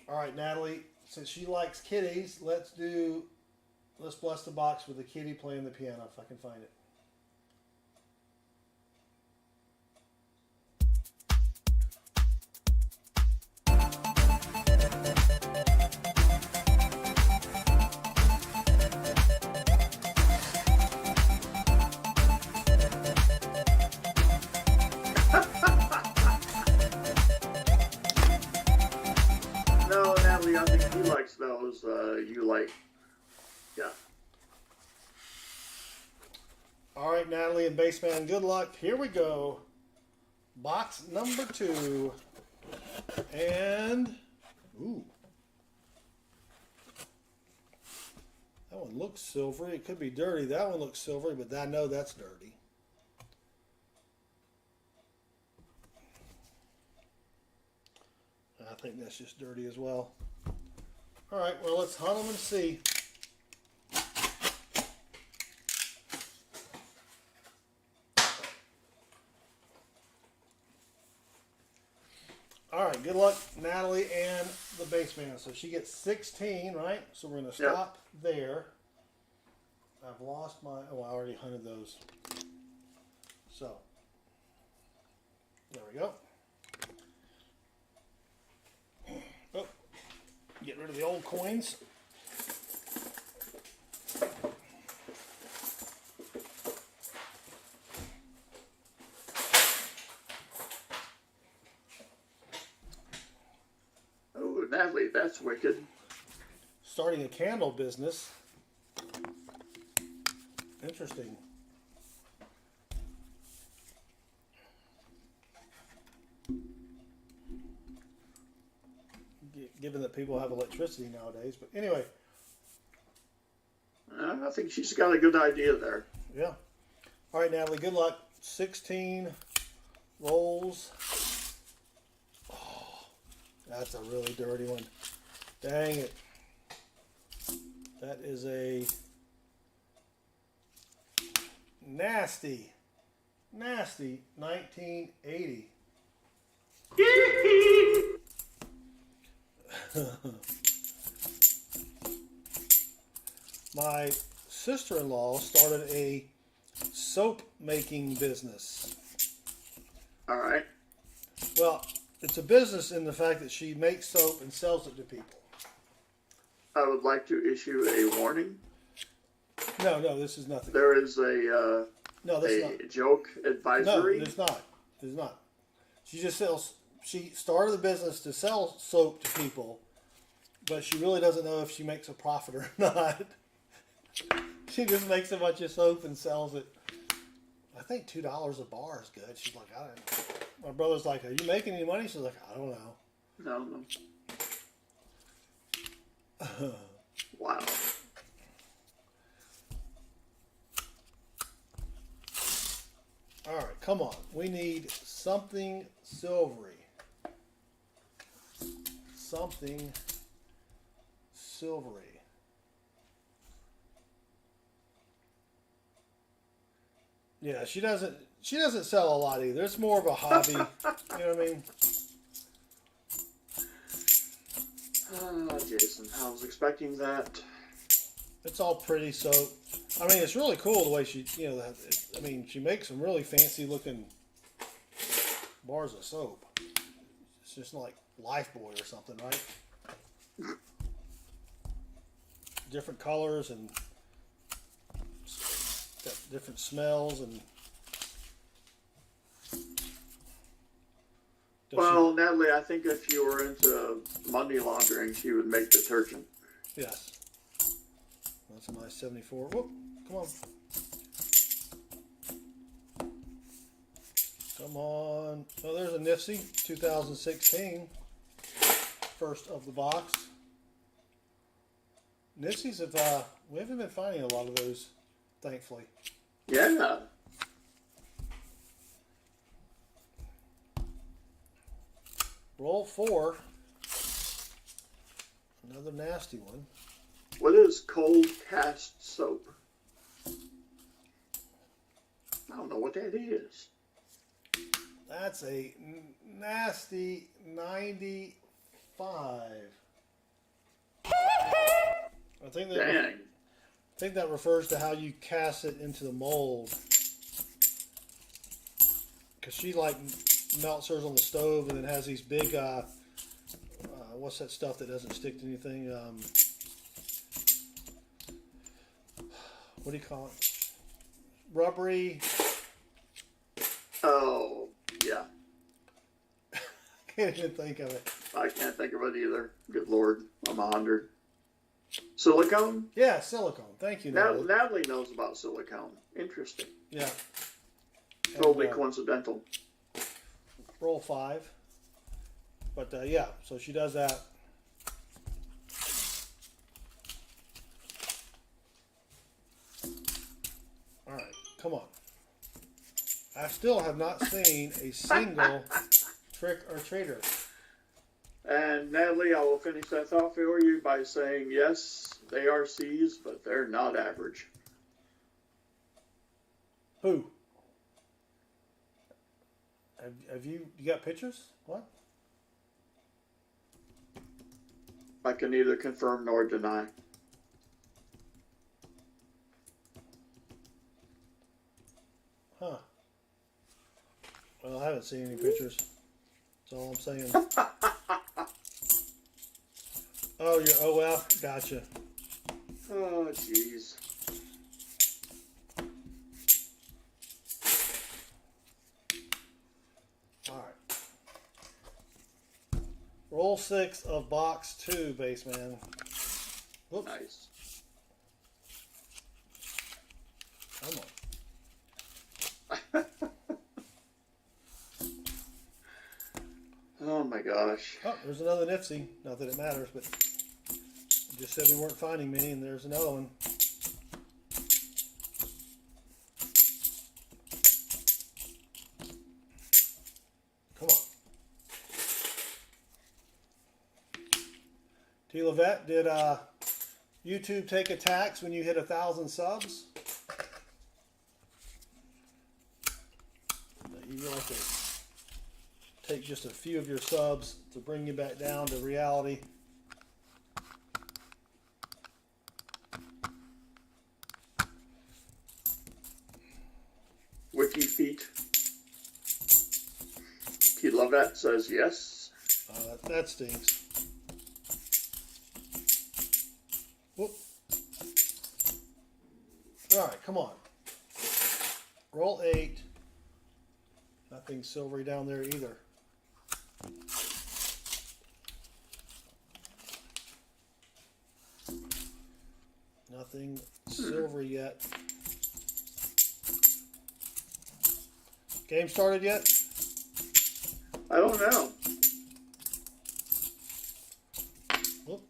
All right, Natalie. since she likes kitties, let's bless the box with a kitty playing the piano if I can find it. No, Natalie, I think he likes those. You like, yeah. All right, Natalie and Baseman, good luck. Here we go. Box number 2. And, ooh. That one looks silvery. It could be dirty. That one looks silvery, but I know that's dirty. I think that's just dirty as well. All right, well, let's hunt them and see. All right, good luck, Natalie and the baseman. So she gets 16, right? So we're going to stop there. I've lost my... Oh, I already hunted those. So, there we go. Oh, get rid of the old coins. Oh, Natalie, that's wicked. Starting a candle business. Interesting. Given that people have electricity nowadays. But anyway. I think she's got a good idea there. Yeah. All right, Natalie, good luck. 16 rolls. Oh, that's a really dirty one. Dang it. That is a nasty 1980. My sister-in-law started a soap making business. All right. Well, it's a business in the fact that she makes soap and sells it to people. I would like to issue a warning. No, this is nothing. There is a joke advisory. No, there's not. There's not. She just sells. She started the business to sell soap to people, but she really doesn't know if she makes a profit or not. She just makes a bunch of soap and sells it. I think $2 a bar is good. She's like, I don't. My brother's like, are you making any money? She's like, I don't know. No. Wow. All right, come on. We need something silvery. Something silvery. Yeah, she doesn't sell a lot either. It's more of a hobby. You know what I mean? Jason, I was expecting that. It's all pretty soap. I mean, it's really cool the way she, she makes some really fancy looking bars of soap. It's just like Lifebuoy or something, right? Different colors and got different smells and. Well, Natalie, I think if you were into money laundering, she would make detergent. Yes. That's a nice 74. Whoop, come on. Come on. Oh, there's a Nifty 2016. First of the box. Nifties have, we haven't been finding a lot of those, thankfully. Yeah. Roll 4. Another nasty one. What is cold cast soap? I don't know what that is. That's a nasty 95. I think Dang. that refers to how you cast it into the mold. Because she like melts hers on the stove and then has these big, what's that stuff that doesn't stick to anything? What do you call it? Rubbery. Oh, yeah. Can't even think of it. I can't think of it either. Good Lord. I'm 100. Silicone? Yeah, silicone. Thank you, Natalie. Natalie knows about silicone. Interesting. Yeah. Totally And, coincidental. roll 5. But yeah, so she does that. All right, come on. I still have not seen a single trick or treater. And Natalie, I will finish that thought for you by saying yes, they are C's, but they're not average. Who? Have you got pictures? What? I can neither confirm nor deny. Huh. Well, I haven't seen any pictures. That's all I'm saying. Oh, well, gotcha. Oh, jeez. All right. Roll 6 of box 2, baseman. Whoops. Nice. Come on. Oh my gosh. Oh, there's another Nipsey. Not that it matters, but you just said we weren't finding many, and there's another one. Come on. T. Levette, did YouTube take a tax when you hit 1,000 subs? You like to take just a few of your subs to bring you back down to reality. Wiki feet. T. Lovett says yes. That stinks. Whoop. All right, come on. Roll 8. Nothing silvery down there either. Nothing silvery yet. Game started yet? I don't know. Whoop.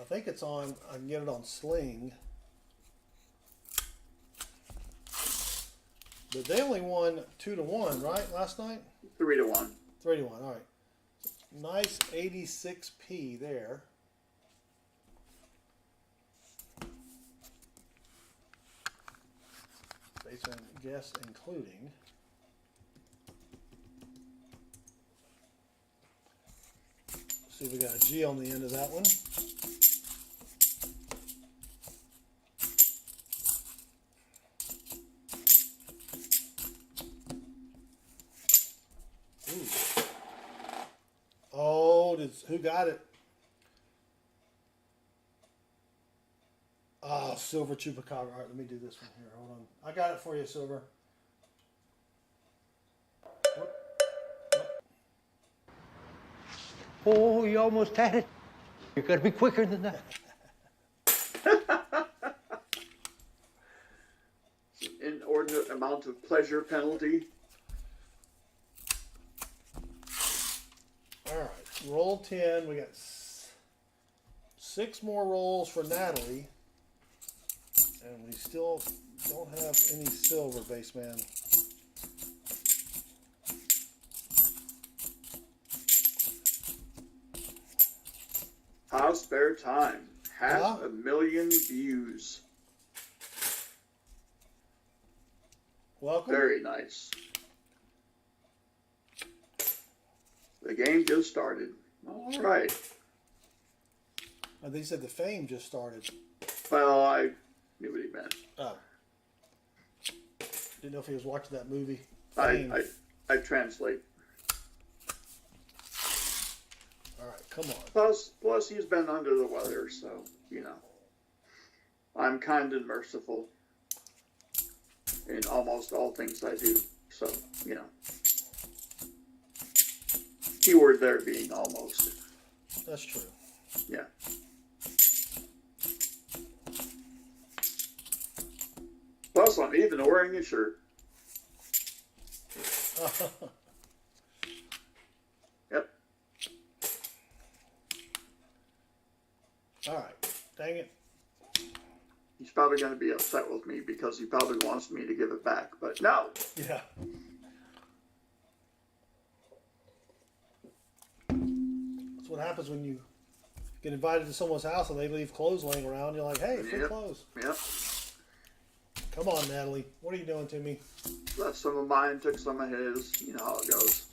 I think it's on, I can get it on Sling. But they only won 2-1, right, last night? 3-1. 3-1, all right. Nice 86p there. Based on guess including. See if we got a G on the end of that one. Ooh. Oh, who got it? Oh, Silver Chupacabra. All right, let me do this one here. Hold on. I got it for you, Silver. Whoop. Oh, you almost had it. You gotta be quicker than that. Inordinate amount of pleasure penalty. All right, roll 10. We got 6 more rolls for Natalie. And we still don't have any silver, baseman. How spare time. 500,000 views. Welcome. Very nice. The game just started. All right. I think he said the fame just started. Well, I knew what he meant. Oh. Didn't know if he was watching that movie. I translate. All right, come on. Plus, he's been under the weather, so, you know. I'm kind and merciful in almost all things I do. So, you know. Keyword there being almost. That's true. Yeah. Plus, I'm even wearing a shirt. Yep. All right. Dang it. He's probably going to be upset with me because he probably wants me to give it back, but no. Yeah. That's what happens when you get invited to someone's house and they leave clothes laying around. You're like, hey, free clothes. Yep. Come on, Natalie. What are you doing to me? Left some of mine, took some of his. You know how it goes.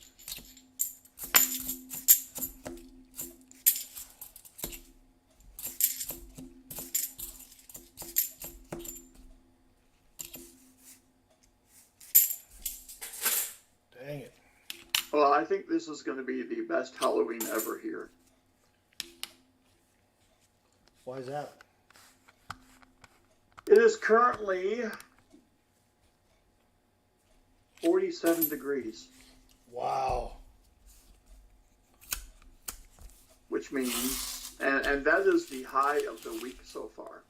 Dang it. Well, I think this is going to be the best Halloween ever here. Why is that? It is currently 47 degrees, Wow. which means, and that is the high of the week so far.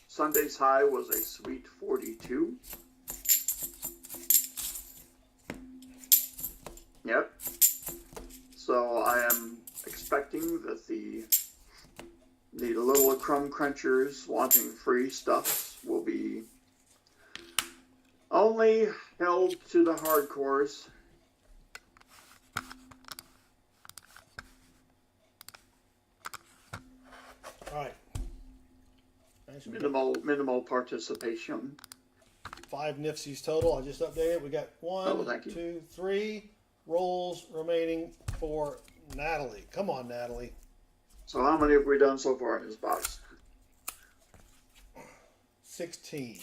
Sunday's high was a sweet 42. Yep. So I am expecting that the little crumb crunchers wanting free stuff will be only held to the hardcores. All right. Nice. Minimal participation. 5 Nifsies total. I just updated. We got Oh, 1, thank you. 2, 3 rolls remaining for Natalie. Come on, Natalie. So how many have we done so far in this box? 16.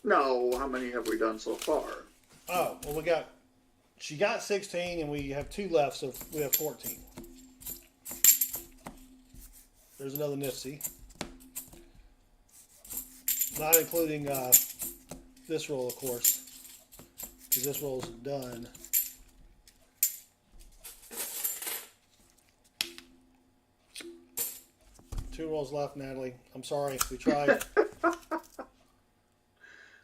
No, how many have we done so far? Oh, well, she got 16 and we have 2 left, so we have 14. There's another Nifsy. Not including this roll, of course, because this roll's done. Two rolls left, Natalie. I'm sorry, we tried.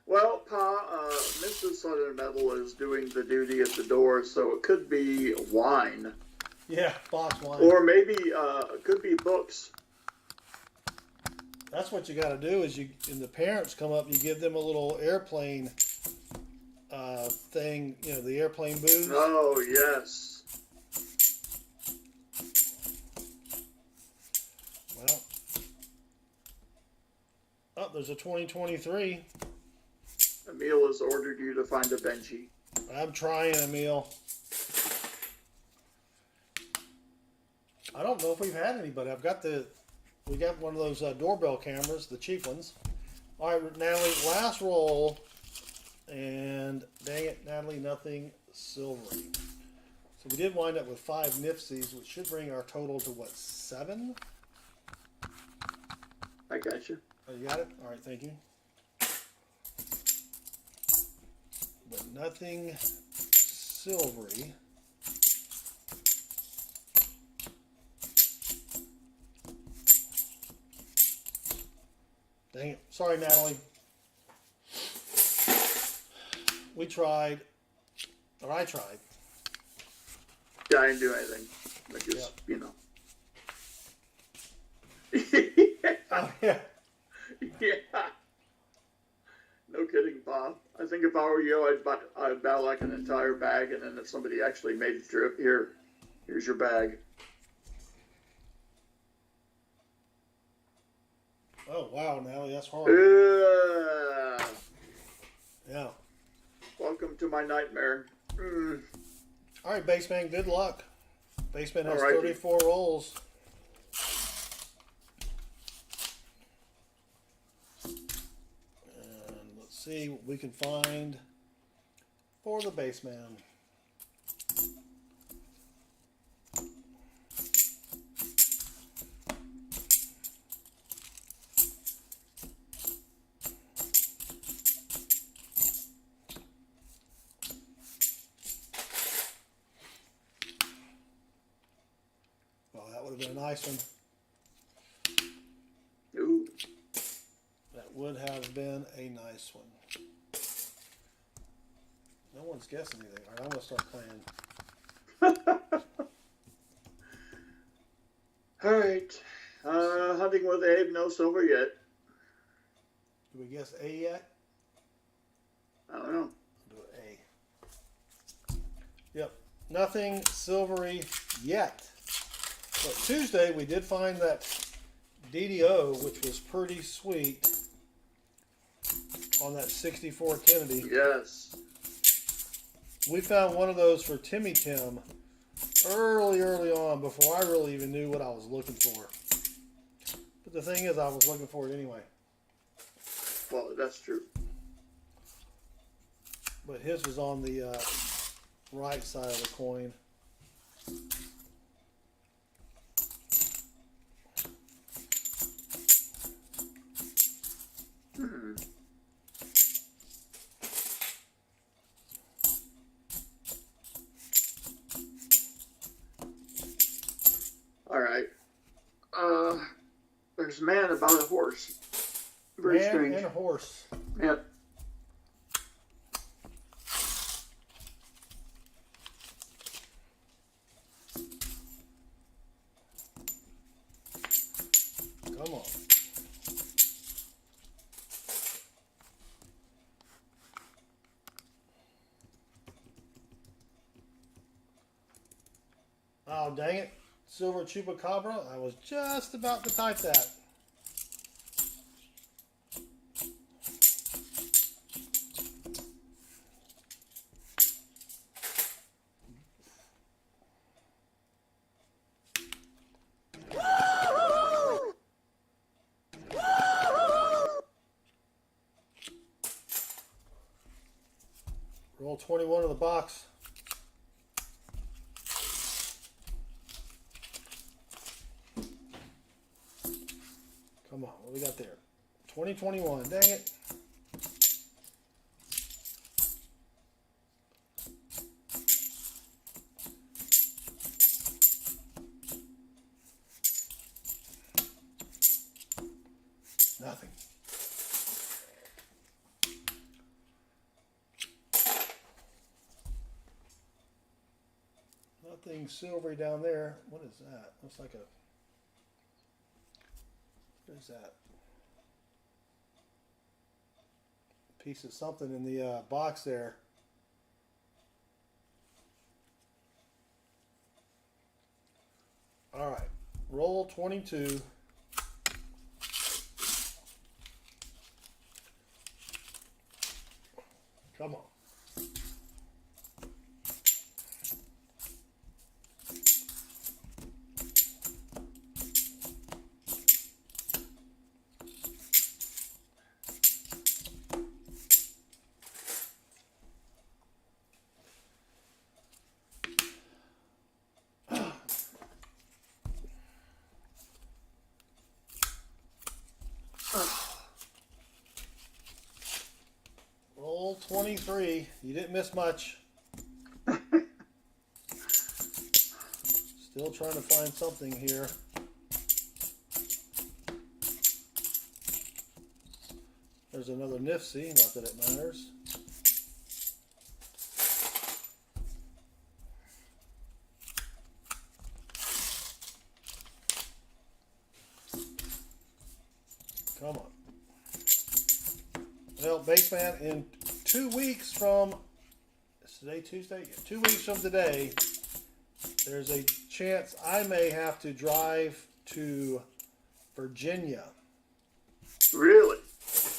Well, Pa, Mrs. Southern Metal is doing the duty at the door, so it could be wine. Yeah, box wine. Or maybe it could be books. That's what you got to do. Is and the parents come up, you give them a little airplane thing. You know, the airplane booze. Oh, yes. Well, oh, there's a 2023. Emil has ordered you to find a Benji. I'm trying, Emil. I don't know if we've had anybody. We got one of those doorbell cameras, the cheap ones. All right, Natalie, last roll. And dang it, Natalie, nothing silvery. So we did wind up with 5 Nifsies, which should bring our total to what, 7? I got you. Oh, you got it? All right, thank you. But nothing silvery. Dang it. Sorry, Natalie. We tried. Or I tried. Yeah, I didn't do anything. I just, you know. Oh, yeah. Yeah. No kidding, Bob. I think if I were you, I'd buy like an entire bag, and then if somebody actually made a trip, here's your bag. Oh, wow, Natalie, that's hard. Yeah. Welcome to my nightmare. All right, Baseman, good luck. Baseman has All right. 34 rolls. And let's see what we can find for the Baseman. Well, that would have been a nice one. Ooh. That would have been a nice one. No one's guessing anything. All right, I'm going to start playing. All right. Hunting with Abe, no silver yet. Do we guess A yet? I don't know. Do A. Yep. Nothing silvery yet. But Tuesday we did find that DDO, which was pretty sweet on that 64 Kennedy. Yes. We found one of those for Timmy Tim early on before I really even knew what I was looking for. But the thing is, I was looking for it anyway. Well, that's true. But his was on the right side of the coin. All right. There's a man about a horse. Very Man strange. and a horse. Yep. Come on. Oh, dang it. Silver Chupacabra. I was just about to type that. Roll 21 in the box. Come on, what we got there? 2021, dang it. Nothing. Nothing silvery down there. What is that? Looks like a... What is that? Piece of something in the box there. All right, roll 22. Come on. Roll 23. You didn't miss much. Still trying to find something here. There's another Nifty, not that it matters. Come on. Well, Baseman, in 2 weeks from, is today Tuesday? Yeah, 2 weeks from today, there's a chance I may have to drive to Virginia. Really?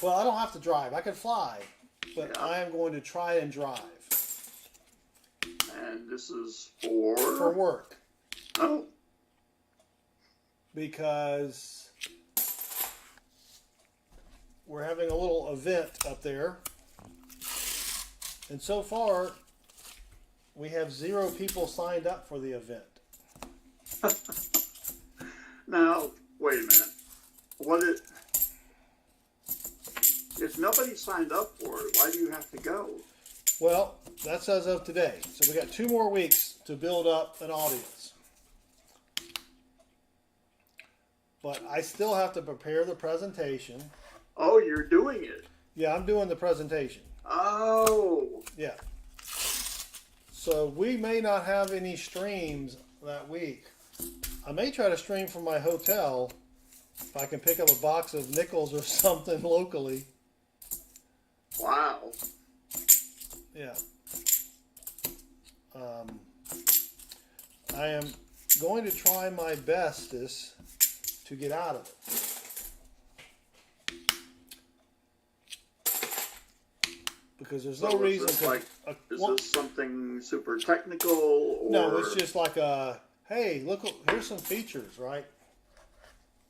Well, I don't have to drive. I can fly, but Yeah. I am going to try and drive. And this is for work. Oh. Because we're having a little event up there. And so far, we have 0 people signed up for the event. Now, wait a minute. If nobody signed up for it, why do you have to go? Well, that's as of today. So we got 2 more weeks to build up an audience. But I still have to prepare the presentation. Oh, you're doing it. Yeah, I'm doing the presentation. Oh. Yeah. So we may not have any streams that week. I may try to stream from my hotel if I can pick up a box of nickels or something locally. Wow. Yeah. I am going to try my bestest to get out of it. Because there's no reason to... Is this something super technical? Or? No, it's just like a, hey, look, here's some features, right?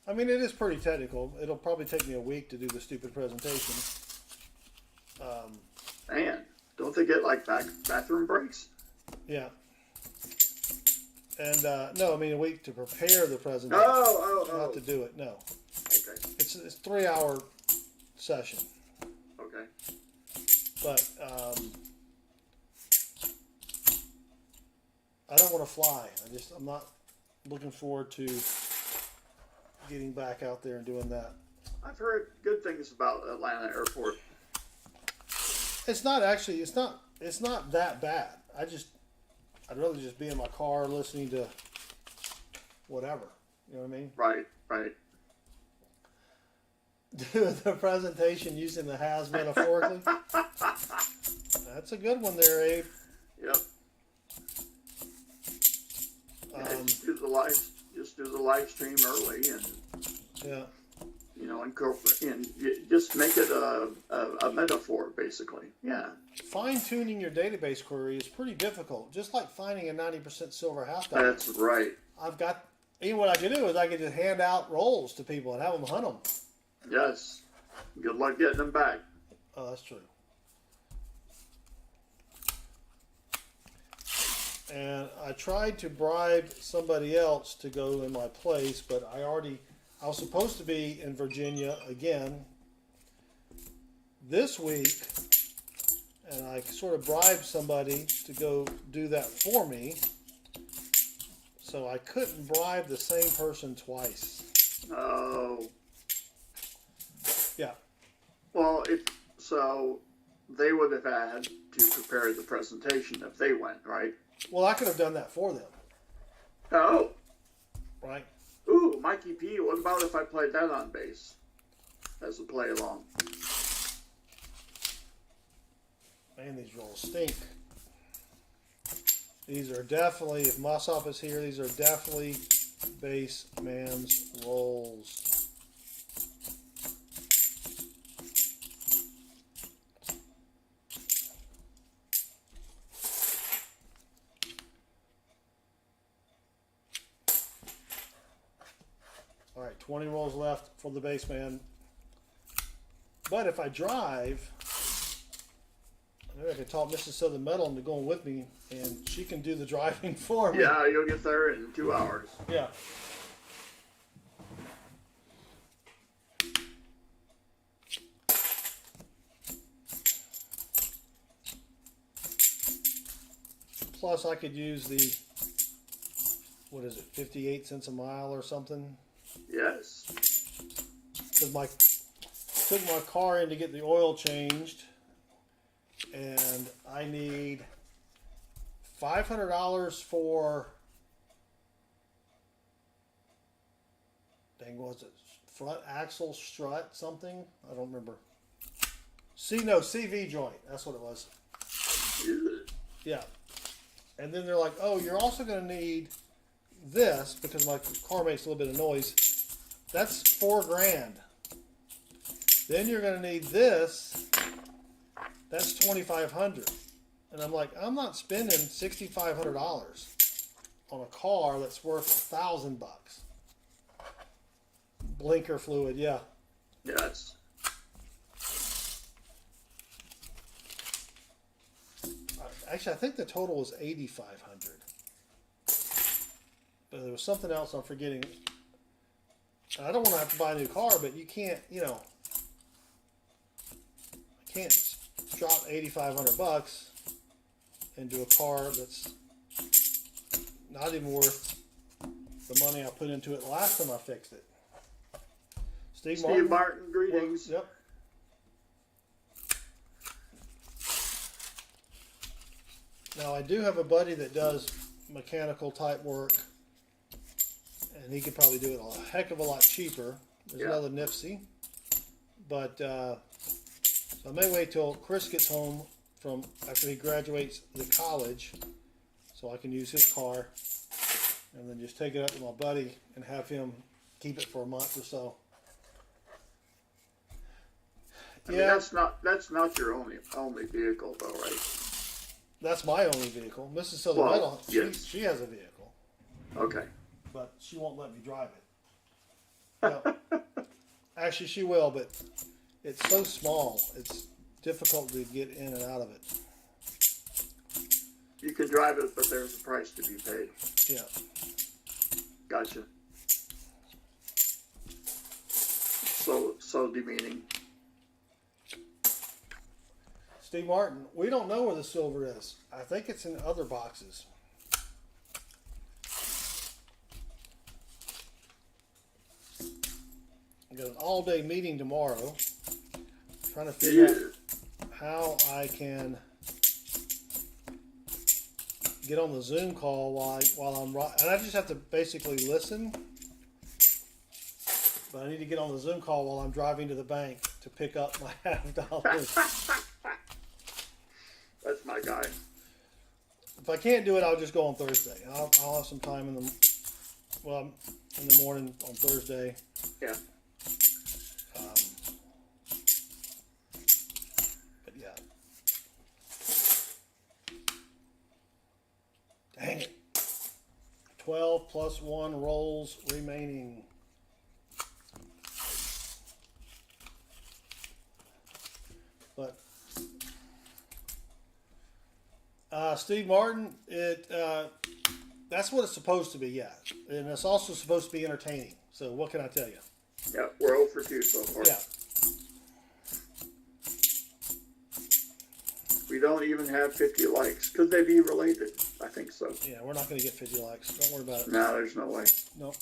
I mean, it is pretty technical. It'll probably take me a week to do the stupid presentation. Man, don't they get like bathroom breaks? Yeah. And no, I mean a week to prepare the presentation. Not to do it. No. Okay. It's a 3-hour session. Okay. But I don't want to fly. I'm not looking forward to getting back out there and doing that. I've heard good things about Atlanta Airport. It's not that bad. I'd rather just be in my car listening to whatever. You know what I mean? Right. Do the presentation using the has metaphorically. That's a good one there, Abe. Yep. Just do the live stream early and yeah. Incorporate and just make it a metaphor, basically. Yeah. Fine-tuning your database query is pretty difficult, just like finding a 90% silver half dollar. That's right. Even what I could do is I could just hand out rolls to people and have them hunt them. Yes. Good luck getting them back. Oh, that's true. And I tried to bribe somebody else to go in my place, but I was supposed to be in Virginia again this week, and I sort of bribed somebody to go do that for me. So I couldn't bribe the same person twice. Oh. Yeah. Well, so they would have had to prepare the presentation if they went, right? Well, I could have done that for them. Oh. Right. Ooh, Mikey P. What about if I played that on bass as a play along? Man, these rolls stink. These are definitely, if Mossop is here, these are definitely bass man's rolls. All right, 20 rolls left for the bass man. But if I drive, maybe I could talk Mrs. Southern Metal into going with me, and she can do the driving for me. Yeah, you'll get there in 2 hours. Yeah. Plus, I could use the, 58 cents a mile or something? Yes. Because took my car in to get the oil changed, and I need $500 for, dang, what was it? Front axle strut something? I don't remember. CV joint. That's what it was. Yeah. And then they're like, oh, you're also going to need this because my car makes a little bit of noise. That's $4,000. Then you're going to need this. That's $2,500. And I'm like, I'm not spending $6,500 on a car that's worth $1,000. Blinker fluid, yeah. Yes. Actually, I think the total was $8,500. But there was something else I'm forgetting. I don't want to have to buy a new car, but you can't, I can't drop $8,500 into a car that's not even worth the money I put into it last time I fixed it. Steve Martin, greetings. Yep. Now, I do have a buddy that does mechanical type work, and he could probably do it a heck of a lot cheaper. There's another Nipsey. But so I may wait till Chris gets home from after he graduates the college so I can use his car and then just take it up to my buddy and have him keep it for a month or so. I mean, that's not your only vehicle though, right? That's my only vehicle. Mrs. Southern Metal, yes. she has a vehicle. Okay. But she won't let me drive it. No. Actually, she will, but it's so small. It's difficult to get in and out of it. You can drive it, but there's a price to be paid. Yeah. Gotcha. So demeaning. Steve Martin, we don't know where the silver is. I think it's in other boxes. I got an all-day meeting tomorrow. Trying to figure out how I can get on the Zoom call while I'm and I just have to basically listen. But I need to get on the Zoom call while I'm driving to the bank to pick up my $50. That's my guy. If I can't do it, I'll just go on Thursday. I'll have some time in the morning on Thursday. Yeah. But yeah. Dang it. 12 plus 1 rolls remaining. But Steve Martin, that's what it's supposed to be, yeah. And it's also supposed to be entertaining. So what can I tell you? Yeah, we're 0 for 2 so far. Yeah. We don't even have 50 likes. Could they be related? I think so. Yeah, we're not going to get 50 likes. Don't worry about it. No, there's no way. Nope.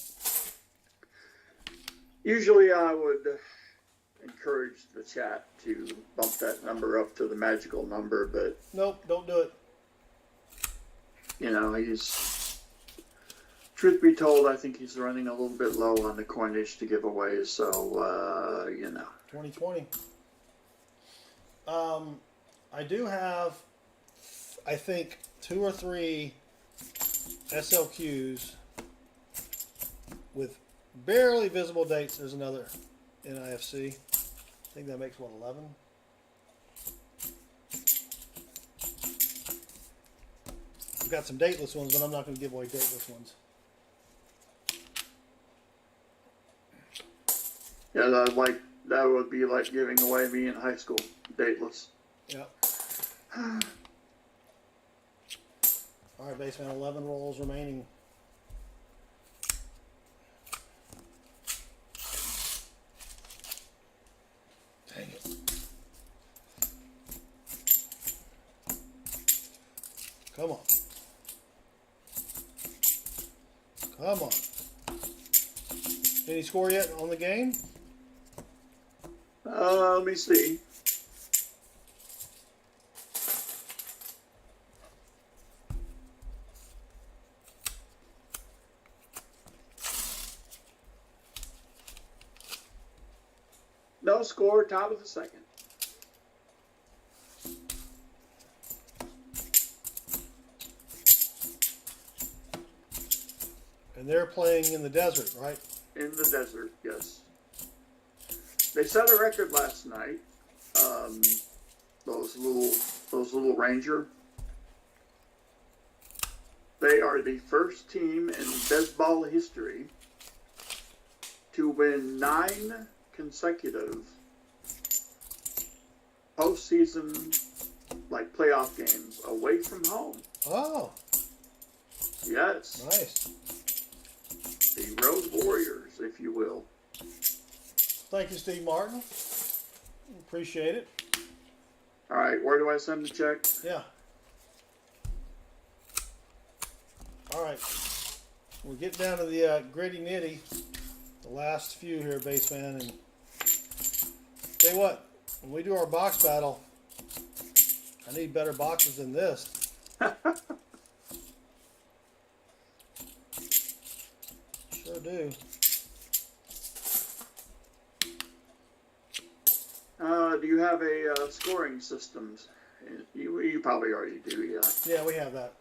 Usually I would encourage the chat to bump that number up to the magical number, but Nope, don't do it. Truth be told, I think he's running a little bit low on the coinage to give away, so, 2020. I do have, I think, 2 or 3 SLQs with barely visible dates. There's another NIFC. I think that makes, 11? We've got some dateless ones, but I'm not going to give away dateless ones. Yeah, that would be like giving away me in high school, dateless. Yep. All right, baseman, 11 rolls remaining. Dang it. Come on. Come on. Any score yet on the game? Let me see. No score, top of the second. And they're playing in the desert, right? In the desert, yes. They set a record last night. Those little Ranger They are the first team in baseball history to win 9 consecutive postseason, like playoff games, away from home. Oh, Yes, nice. the Road Warriors, if you will. Thank you, Steve Martin. Appreciate it. All right, where do I send the check? Yeah. All right. We're getting down to the gritty nitty. The last few here, baseman. And tell you what, when we do our box battle, I need better boxes than this. Sure do. Do you have a scoring system? You probably already do, yeah. Yeah, we have that.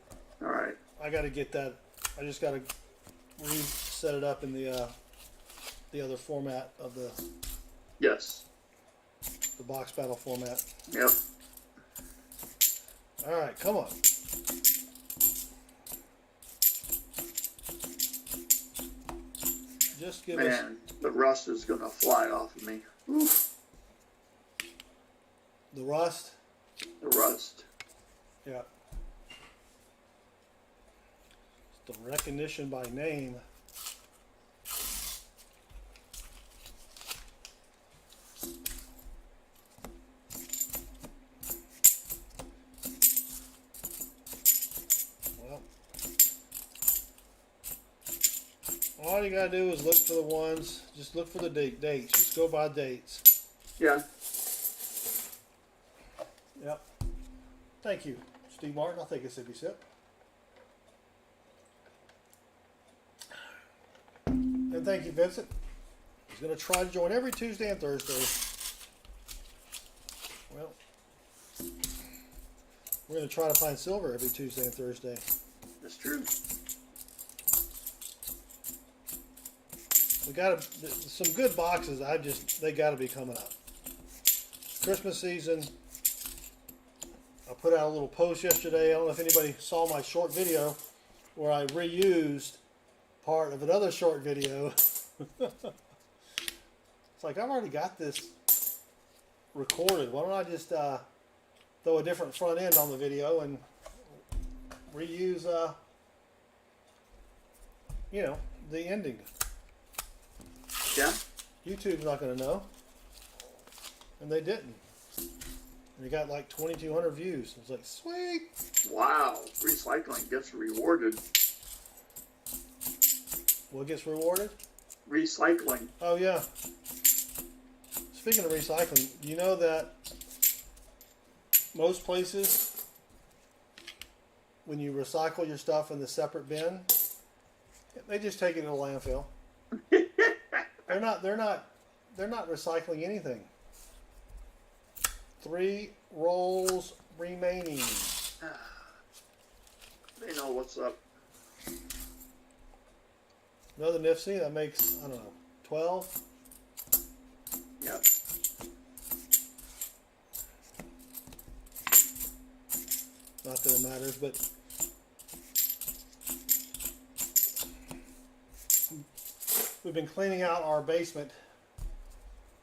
All right. I got to get that. I just got to reset it up in the other format of the Yes. box battle format. Yep. All right, come on. Just give us Man, the rust is going to fly off of me. Oof, the rust. the rust. Yeah. The recognition by name. Well, all you gotta do is look for the ones. Just look for the dates. Just go by dates. Yeah. Yep. Thank you, Steve Martin. I'll take a sippy sip. And thank you, Vincent. He's going to try to join every Tuesday and Thursday. Well, we're going to try to find silver every Tuesday and Thursday. That's true. We got some good boxes. They got to be coming up. Christmas season. I put out a little post yesterday. I don't know if anybody saw my short video where I reused part of another short video. It's like, I've already got this recorded. Why don't I just throw a different front end on the video and reuse, the ending. Yeah. YouTube's not going to know. And they didn't. And they got like 2,200 views. I was like, sweet. Wow. Recycling gets rewarded. What gets rewarded? Recycling. Oh, yeah. Speaking of recycling, do you know that most places, when you recycle your stuff in the separate bin, they just take it to the landfill. They're not recycling anything. 3 rolls remaining. They know what's up. Another Nifty, that makes, I don't know, 12? Yep. Not that it matters, but we've been cleaning out our basement.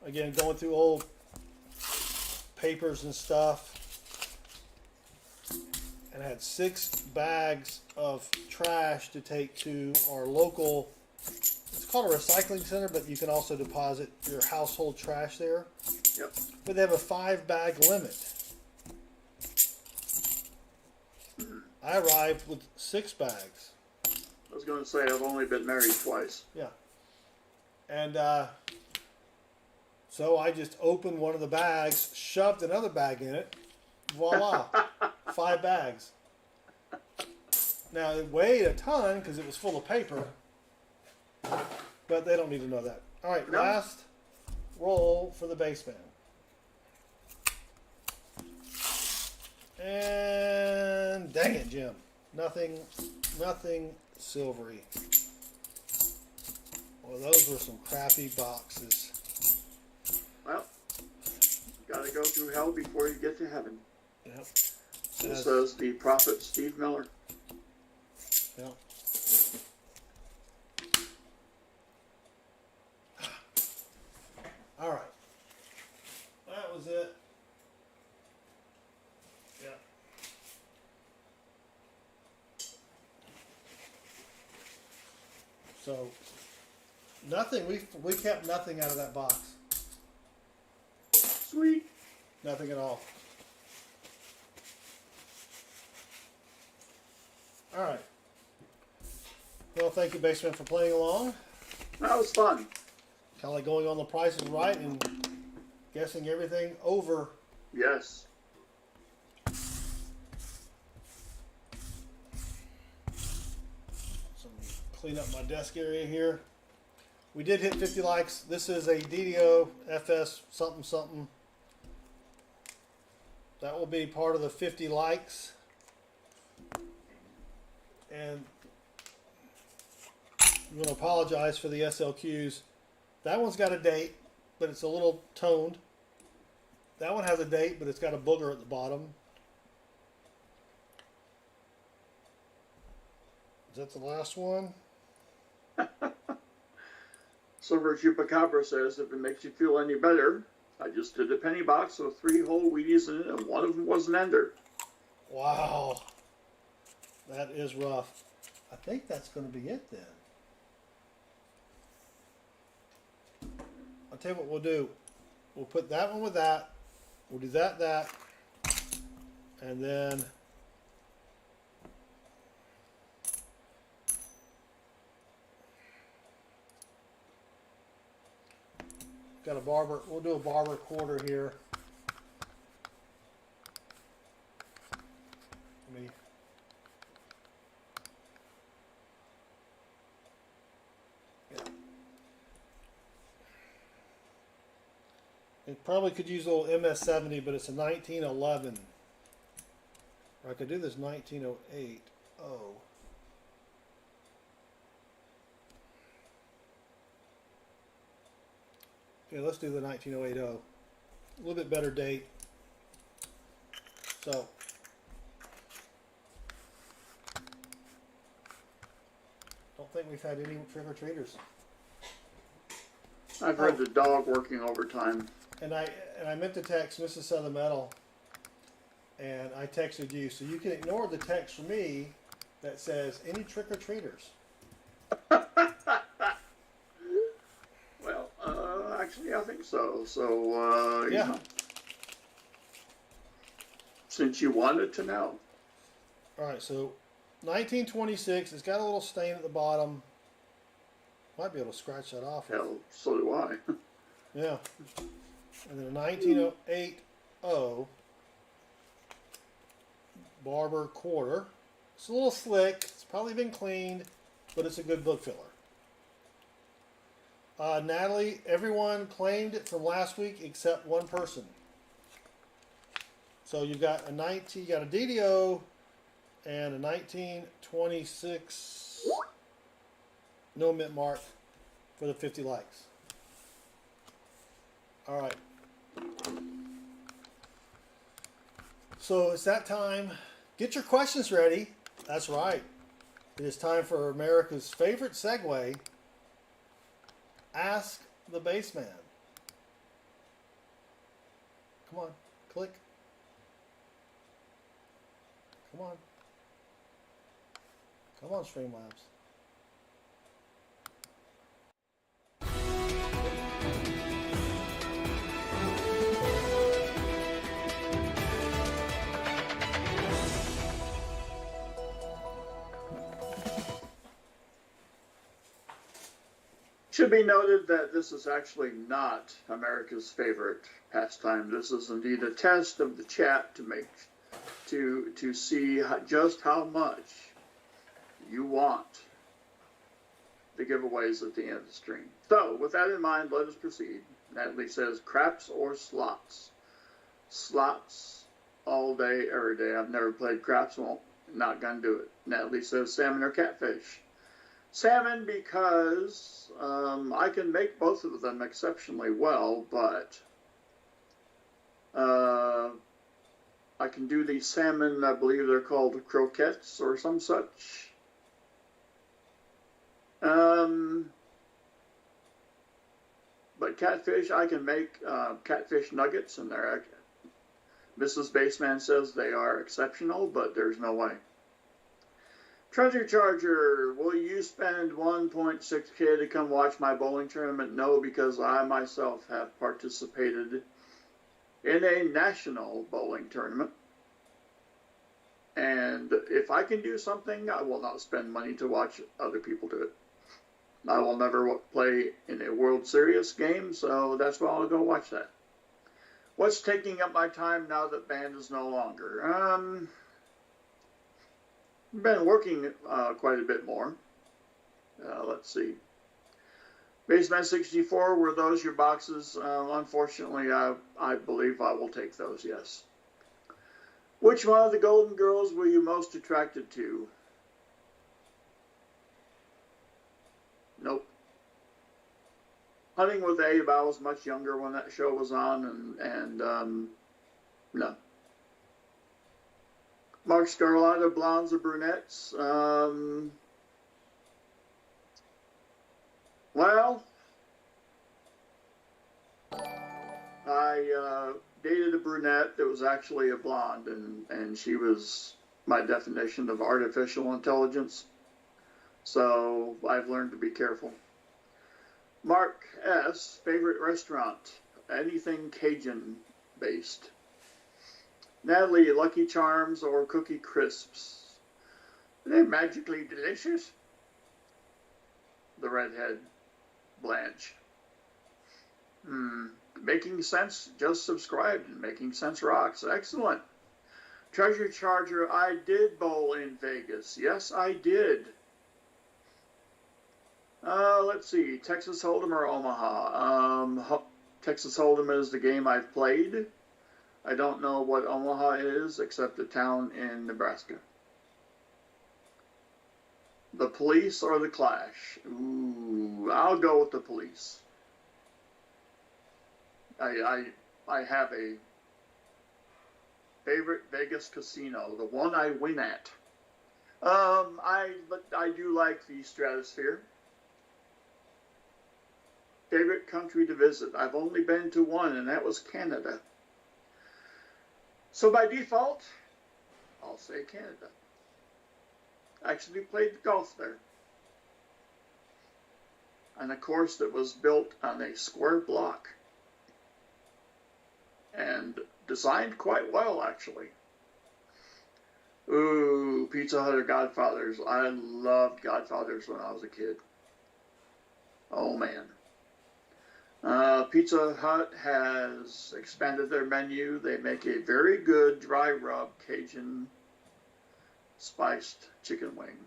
Again, going through old papers and stuff. And I had 6 bags of trash to take to our local, it's called a recycling center, but you can also deposit your household trash there. Yep. But they have a 5-bag limit. I arrived with 6 bags. I was going to say I've only been married twice. Yeah. And so I just opened one of the bags, shoved another bag in it. Voila. 5 bags. Now, it weighed a ton because it was full of paper. But they don't need to know that. All right, No. last roll for the baseman. And dang it, Jim. Nothing silvery. Well, those were some crappy boxes. Well, gotta go through hell before you get to heaven. Yep. This says the prophet Steve Miller. Yeah. All right. That was it. Yeah. So nothing. We kept nothing out of that box. Sweet. Nothing at all. All right. Well, thank you, Baseman, for playing along. That was fun. Kind of like going on The Price is Right and guessing everything over. Yes. So let me clean up my desk area here. We did hit 50 likes. This is a DDO FS something something. That will be part of the 50 likes. And I'm going to apologize for the SLQs. That one's got a date, but it's a little toned. That one has a date, but it's got a booger at the bottom. Is that the last one? Silver Chupacabra says, if it makes you feel any better, I just did a penny box with 3 whole Wheaties in it, and one of them was an ender. Wow. That is rough. I think that's going to be it then. I'll tell you what we'll do. We'll put that one with that. We'll do that, and then got a barber. We'll do a barber quarter here. Let me. Yeah. It probably could use a little MS-70, but it's a 1911. Or I could do this 1908. Oh. Yeah, let's do the 1908. A little bit better date. So. Don't think we've had any trick-or-treaters. I've heard the dog working overtime. And I meant to text Mrs. Southern Metal, and I texted you, so you can ignore the text from me that says any trick-or-treaters. Well, actually, I think so. So, Yeah. you know, since you wanted to know. All right, so 1926. It's got a little stain at the bottom. Might be able to scratch that off. Hell, so do I. Yeah. And then a 1908 Barber quarter. It's a little slick. It's probably been cleaned, but it's a good book filler. Natalie, everyone claimed it from last week except one person. So you've got a DDO and a 1926 no mint mark for the 50 likes. All right. So it's that time. Get your questions ready. That's right. It is time for America's favorite segue. Ask the Baseman. Come on, click. Come on. Come on, Streamlabs. Should be noted that this is actually not America's favorite pastime. This is indeed a test of the chat to see just how much you want the giveaways at the end of the stream. So, with that in mind, let us proceed. Natalie says, craps or slots? Slots all day, every day. I've never played craps, not gonna do it. Natalie says, salmon or catfish? Salmon, because I can make both of them exceptionally well, but I can do these salmon, I believe they're called croquettes or some such. But catfish, I can make catfish nuggets, and they're Mrs. Baseman says they are exceptional, but there's no way. Treasure Charger, will you spend 1.6K to come watch my bowling tournament? No, because I myself have participated in a national bowling tournament. And if I can do something, I will not spend money to watch other people do it. I will never play in a World Series game, so that's why I'll go watch that. What's taking up my time now that band is no longer? Been working quite a bit more. Let's see. Baseman 64, were those your boxes? Unfortunately, I believe I will take those, yes. Which one of the Golden Girls were you most attracted to? Nope. Hunting with Abe, I was much younger when that show was on, and no. Mark Scarlata, blondes or brunettes? Well, I dated a brunette that was actually a blonde, and she was my definition of artificial intelligence. So I've learned to be careful. Mark S., favorite restaurant? Anything Cajun based. Natalie, Lucky Charms or Cookie Crisps? They're magically delicious. The redhead, Blanche. Making Sense just subscribed, and Making Sense rocks. Excellent. Treasure Charger, I did bowl in Vegas. Yes, I did. Let's see, Texas Hold'em or Omaha? Texas Hold'em is the game I've played. I don't know what Omaha is, except a town in Nebraska. The Police or the Clash? Ooh, I'll go with the Police. I have a favorite Vegas casino, the one I win at. I do like the Stratosphere. Favorite country to visit? I've only been to one, and that was Canada. So by default, I'll say Canada. I actually played golf there. On a course that was built on a square block. And designed quite well, actually. Ooh, Pizza Hut or Godfather's. I loved Godfather's when I was a kid. Oh, man. Pizza Hut has expanded their menu. They make a very good dry rub Cajun spiced chicken wing.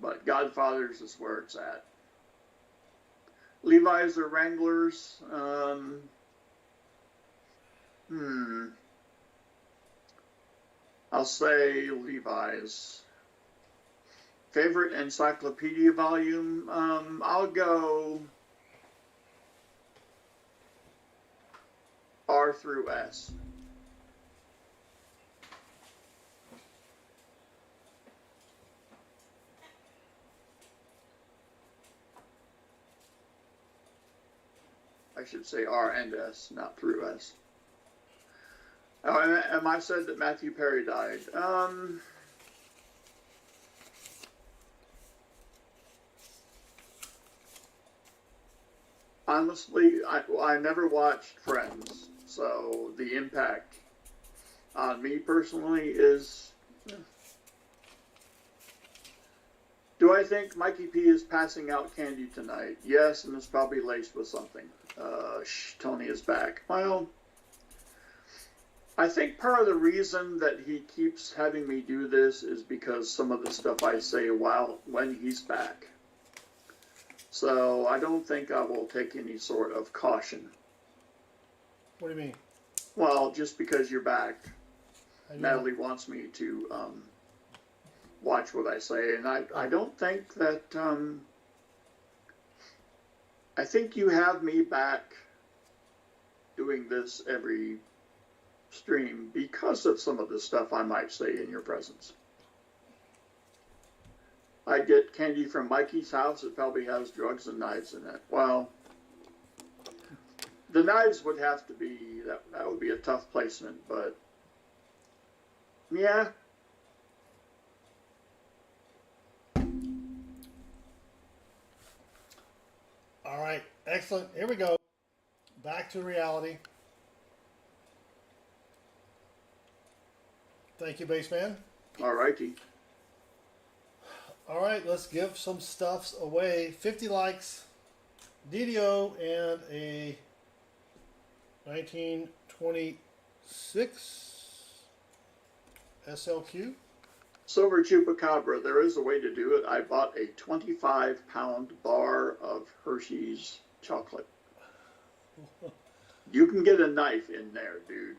But Godfather's is where it's at. Levi's or Wranglers? I'll say Levi's. Favorite encyclopedia volume? I'll go R through S. I should say R and S, not through S. Oh, and I said that Matthew Perry died. Honestly, I never watched Friends, so the impact on me personally is... Do I think Mikey P is passing out candy tonight? Yes, and it's probably laced with something. Tony is back. Well, I think part of the reason that he keeps having me do this is because some of the stuff I say when he's back. So I don't think I will take any sort of caution. What do you mean? Well, just because you're back, Natalie wants me to watch what I say, and I don't think that, I think you have me back doing this every stream because of some of the stuff I might say in your presence. I get candy from Mikey's house. It probably has drugs and knives in it. Well, the knives would have to be, that would be a tough placement, but yeah. All right, excellent. Here we go. Back to reality. Thank you, Baseman. All righty. All right, let's give some stuffs away. 50 likes, DDO, and a 1926 SLQ. Silver Chupacabra, there is a way to do it. I bought a 25-pound bar of Hershey's chocolate. You can get a knife in there, dude.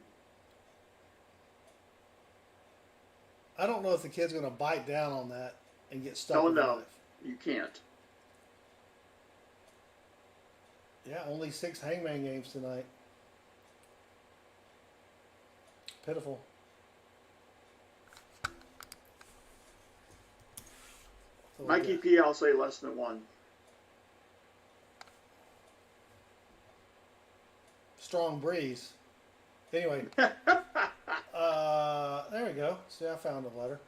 I don't know if the kid's going to bite down on that and get stuck Oh, with the no, knife. you can't. Yeah, only 6 hangman games tonight. Pitiful. Mikey P, I'll say less than 1. Strong breeze. Anyway. There we go. See, I found a letter.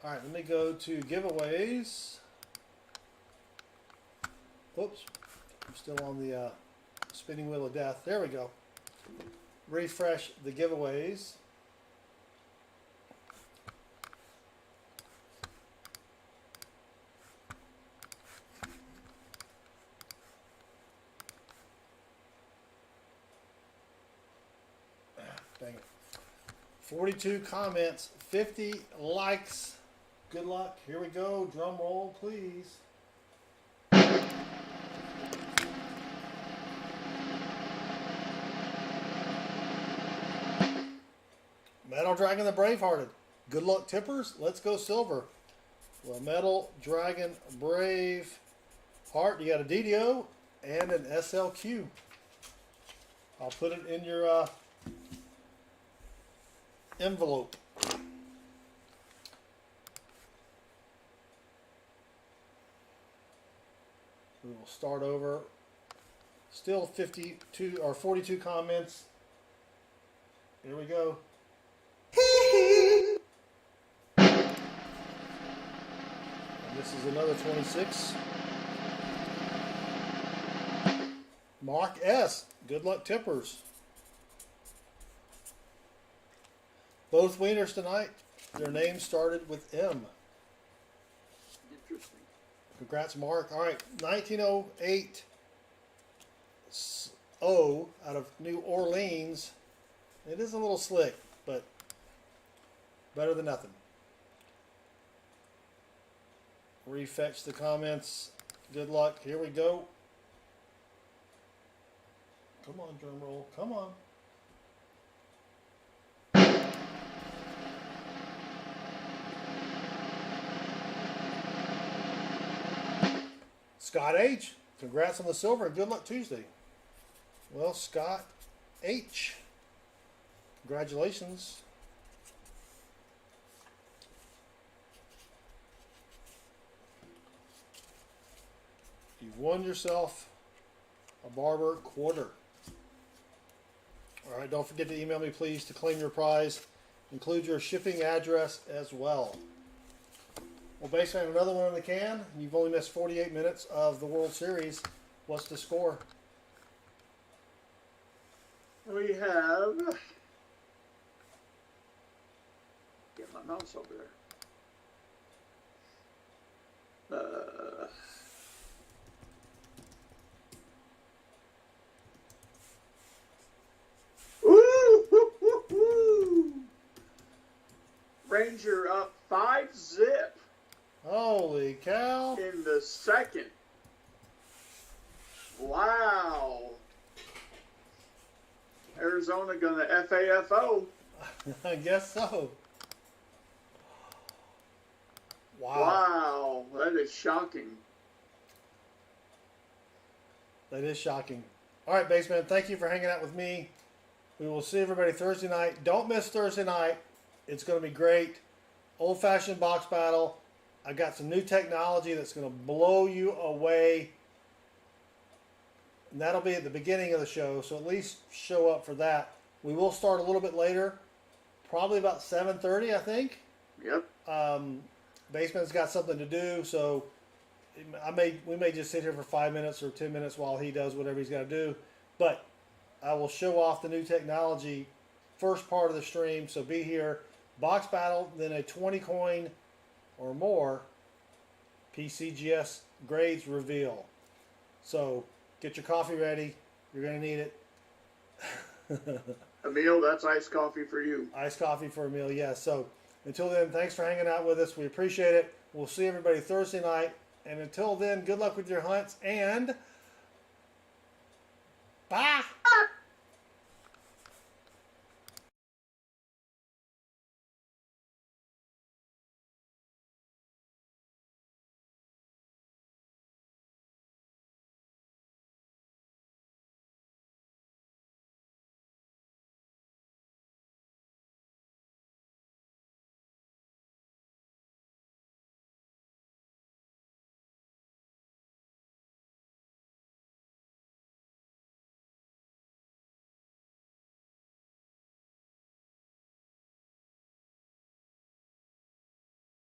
All right, let me go to giveaways. Whoops. I'm still on the spinning wheel of death. There we go. Refresh the giveaways. Dang it. 42 comments, 50 likes. Good luck. Here we go. Drum roll, please. Metal Dragon the Bravehearted. Good luck, tippers. Let's go silver. Well, Metal Dragon Brave Heart. You got a DDO and an SLQ. I'll put it in your envelope. We will start over. Still 52 or 42 comments. Here we go. And this is another 26. Mark S. Good luck, tippers. Both wieners tonight, their names started with M. Interesting. Congrats, Mark. All right, 1908 O out of New Orleans. It is a little slick, but better than nothing. Refetch the comments. Good luck. Here we go. Come on, drum roll. Come on. Scott H. Congrats on the silver and good luck Tuesday. Well, Scott H. Congratulations. You've won yourself a barber quarter. All right, don't forget to email me, please, to claim your prize. Include your shipping address as well. Well, based on another one in the can, you've only missed 48 minutes of the World Series. What's the score? We have. Get my mouse over there. Ranger up 5-zip. Holy cow. In the second. Wow. Arizona gonna FAFO. I guess so. Wow, that is shocking. That is shocking. All right, Baseman, thank you for hanging out with me. We will see everybody Thursday night. Don't miss Thursday night. It's going to be great. Old-fashioned box battle. I got some new technology that's going to blow you away. And that'll be at the beginning of the show, so at least show up for that. We will start a little bit later, probably about 7:30, I think. Yep. Baseman's got something to do, so we may just sit here for 5 minutes or 10 minutes while he does whatever he's got to do. But I will show off the new technology first part of the stream, so be here. Box battle, then a 20 coin or more PCGS grades reveal. So get your coffee ready. You're going to need it. Emil, that's iced coffee for you. Iced coffee for Emil, yes. So until then, thanks for hanging out with us. We appreciate it. We'll see everybody Thursday night. And until then, good luck with your hunts and bye.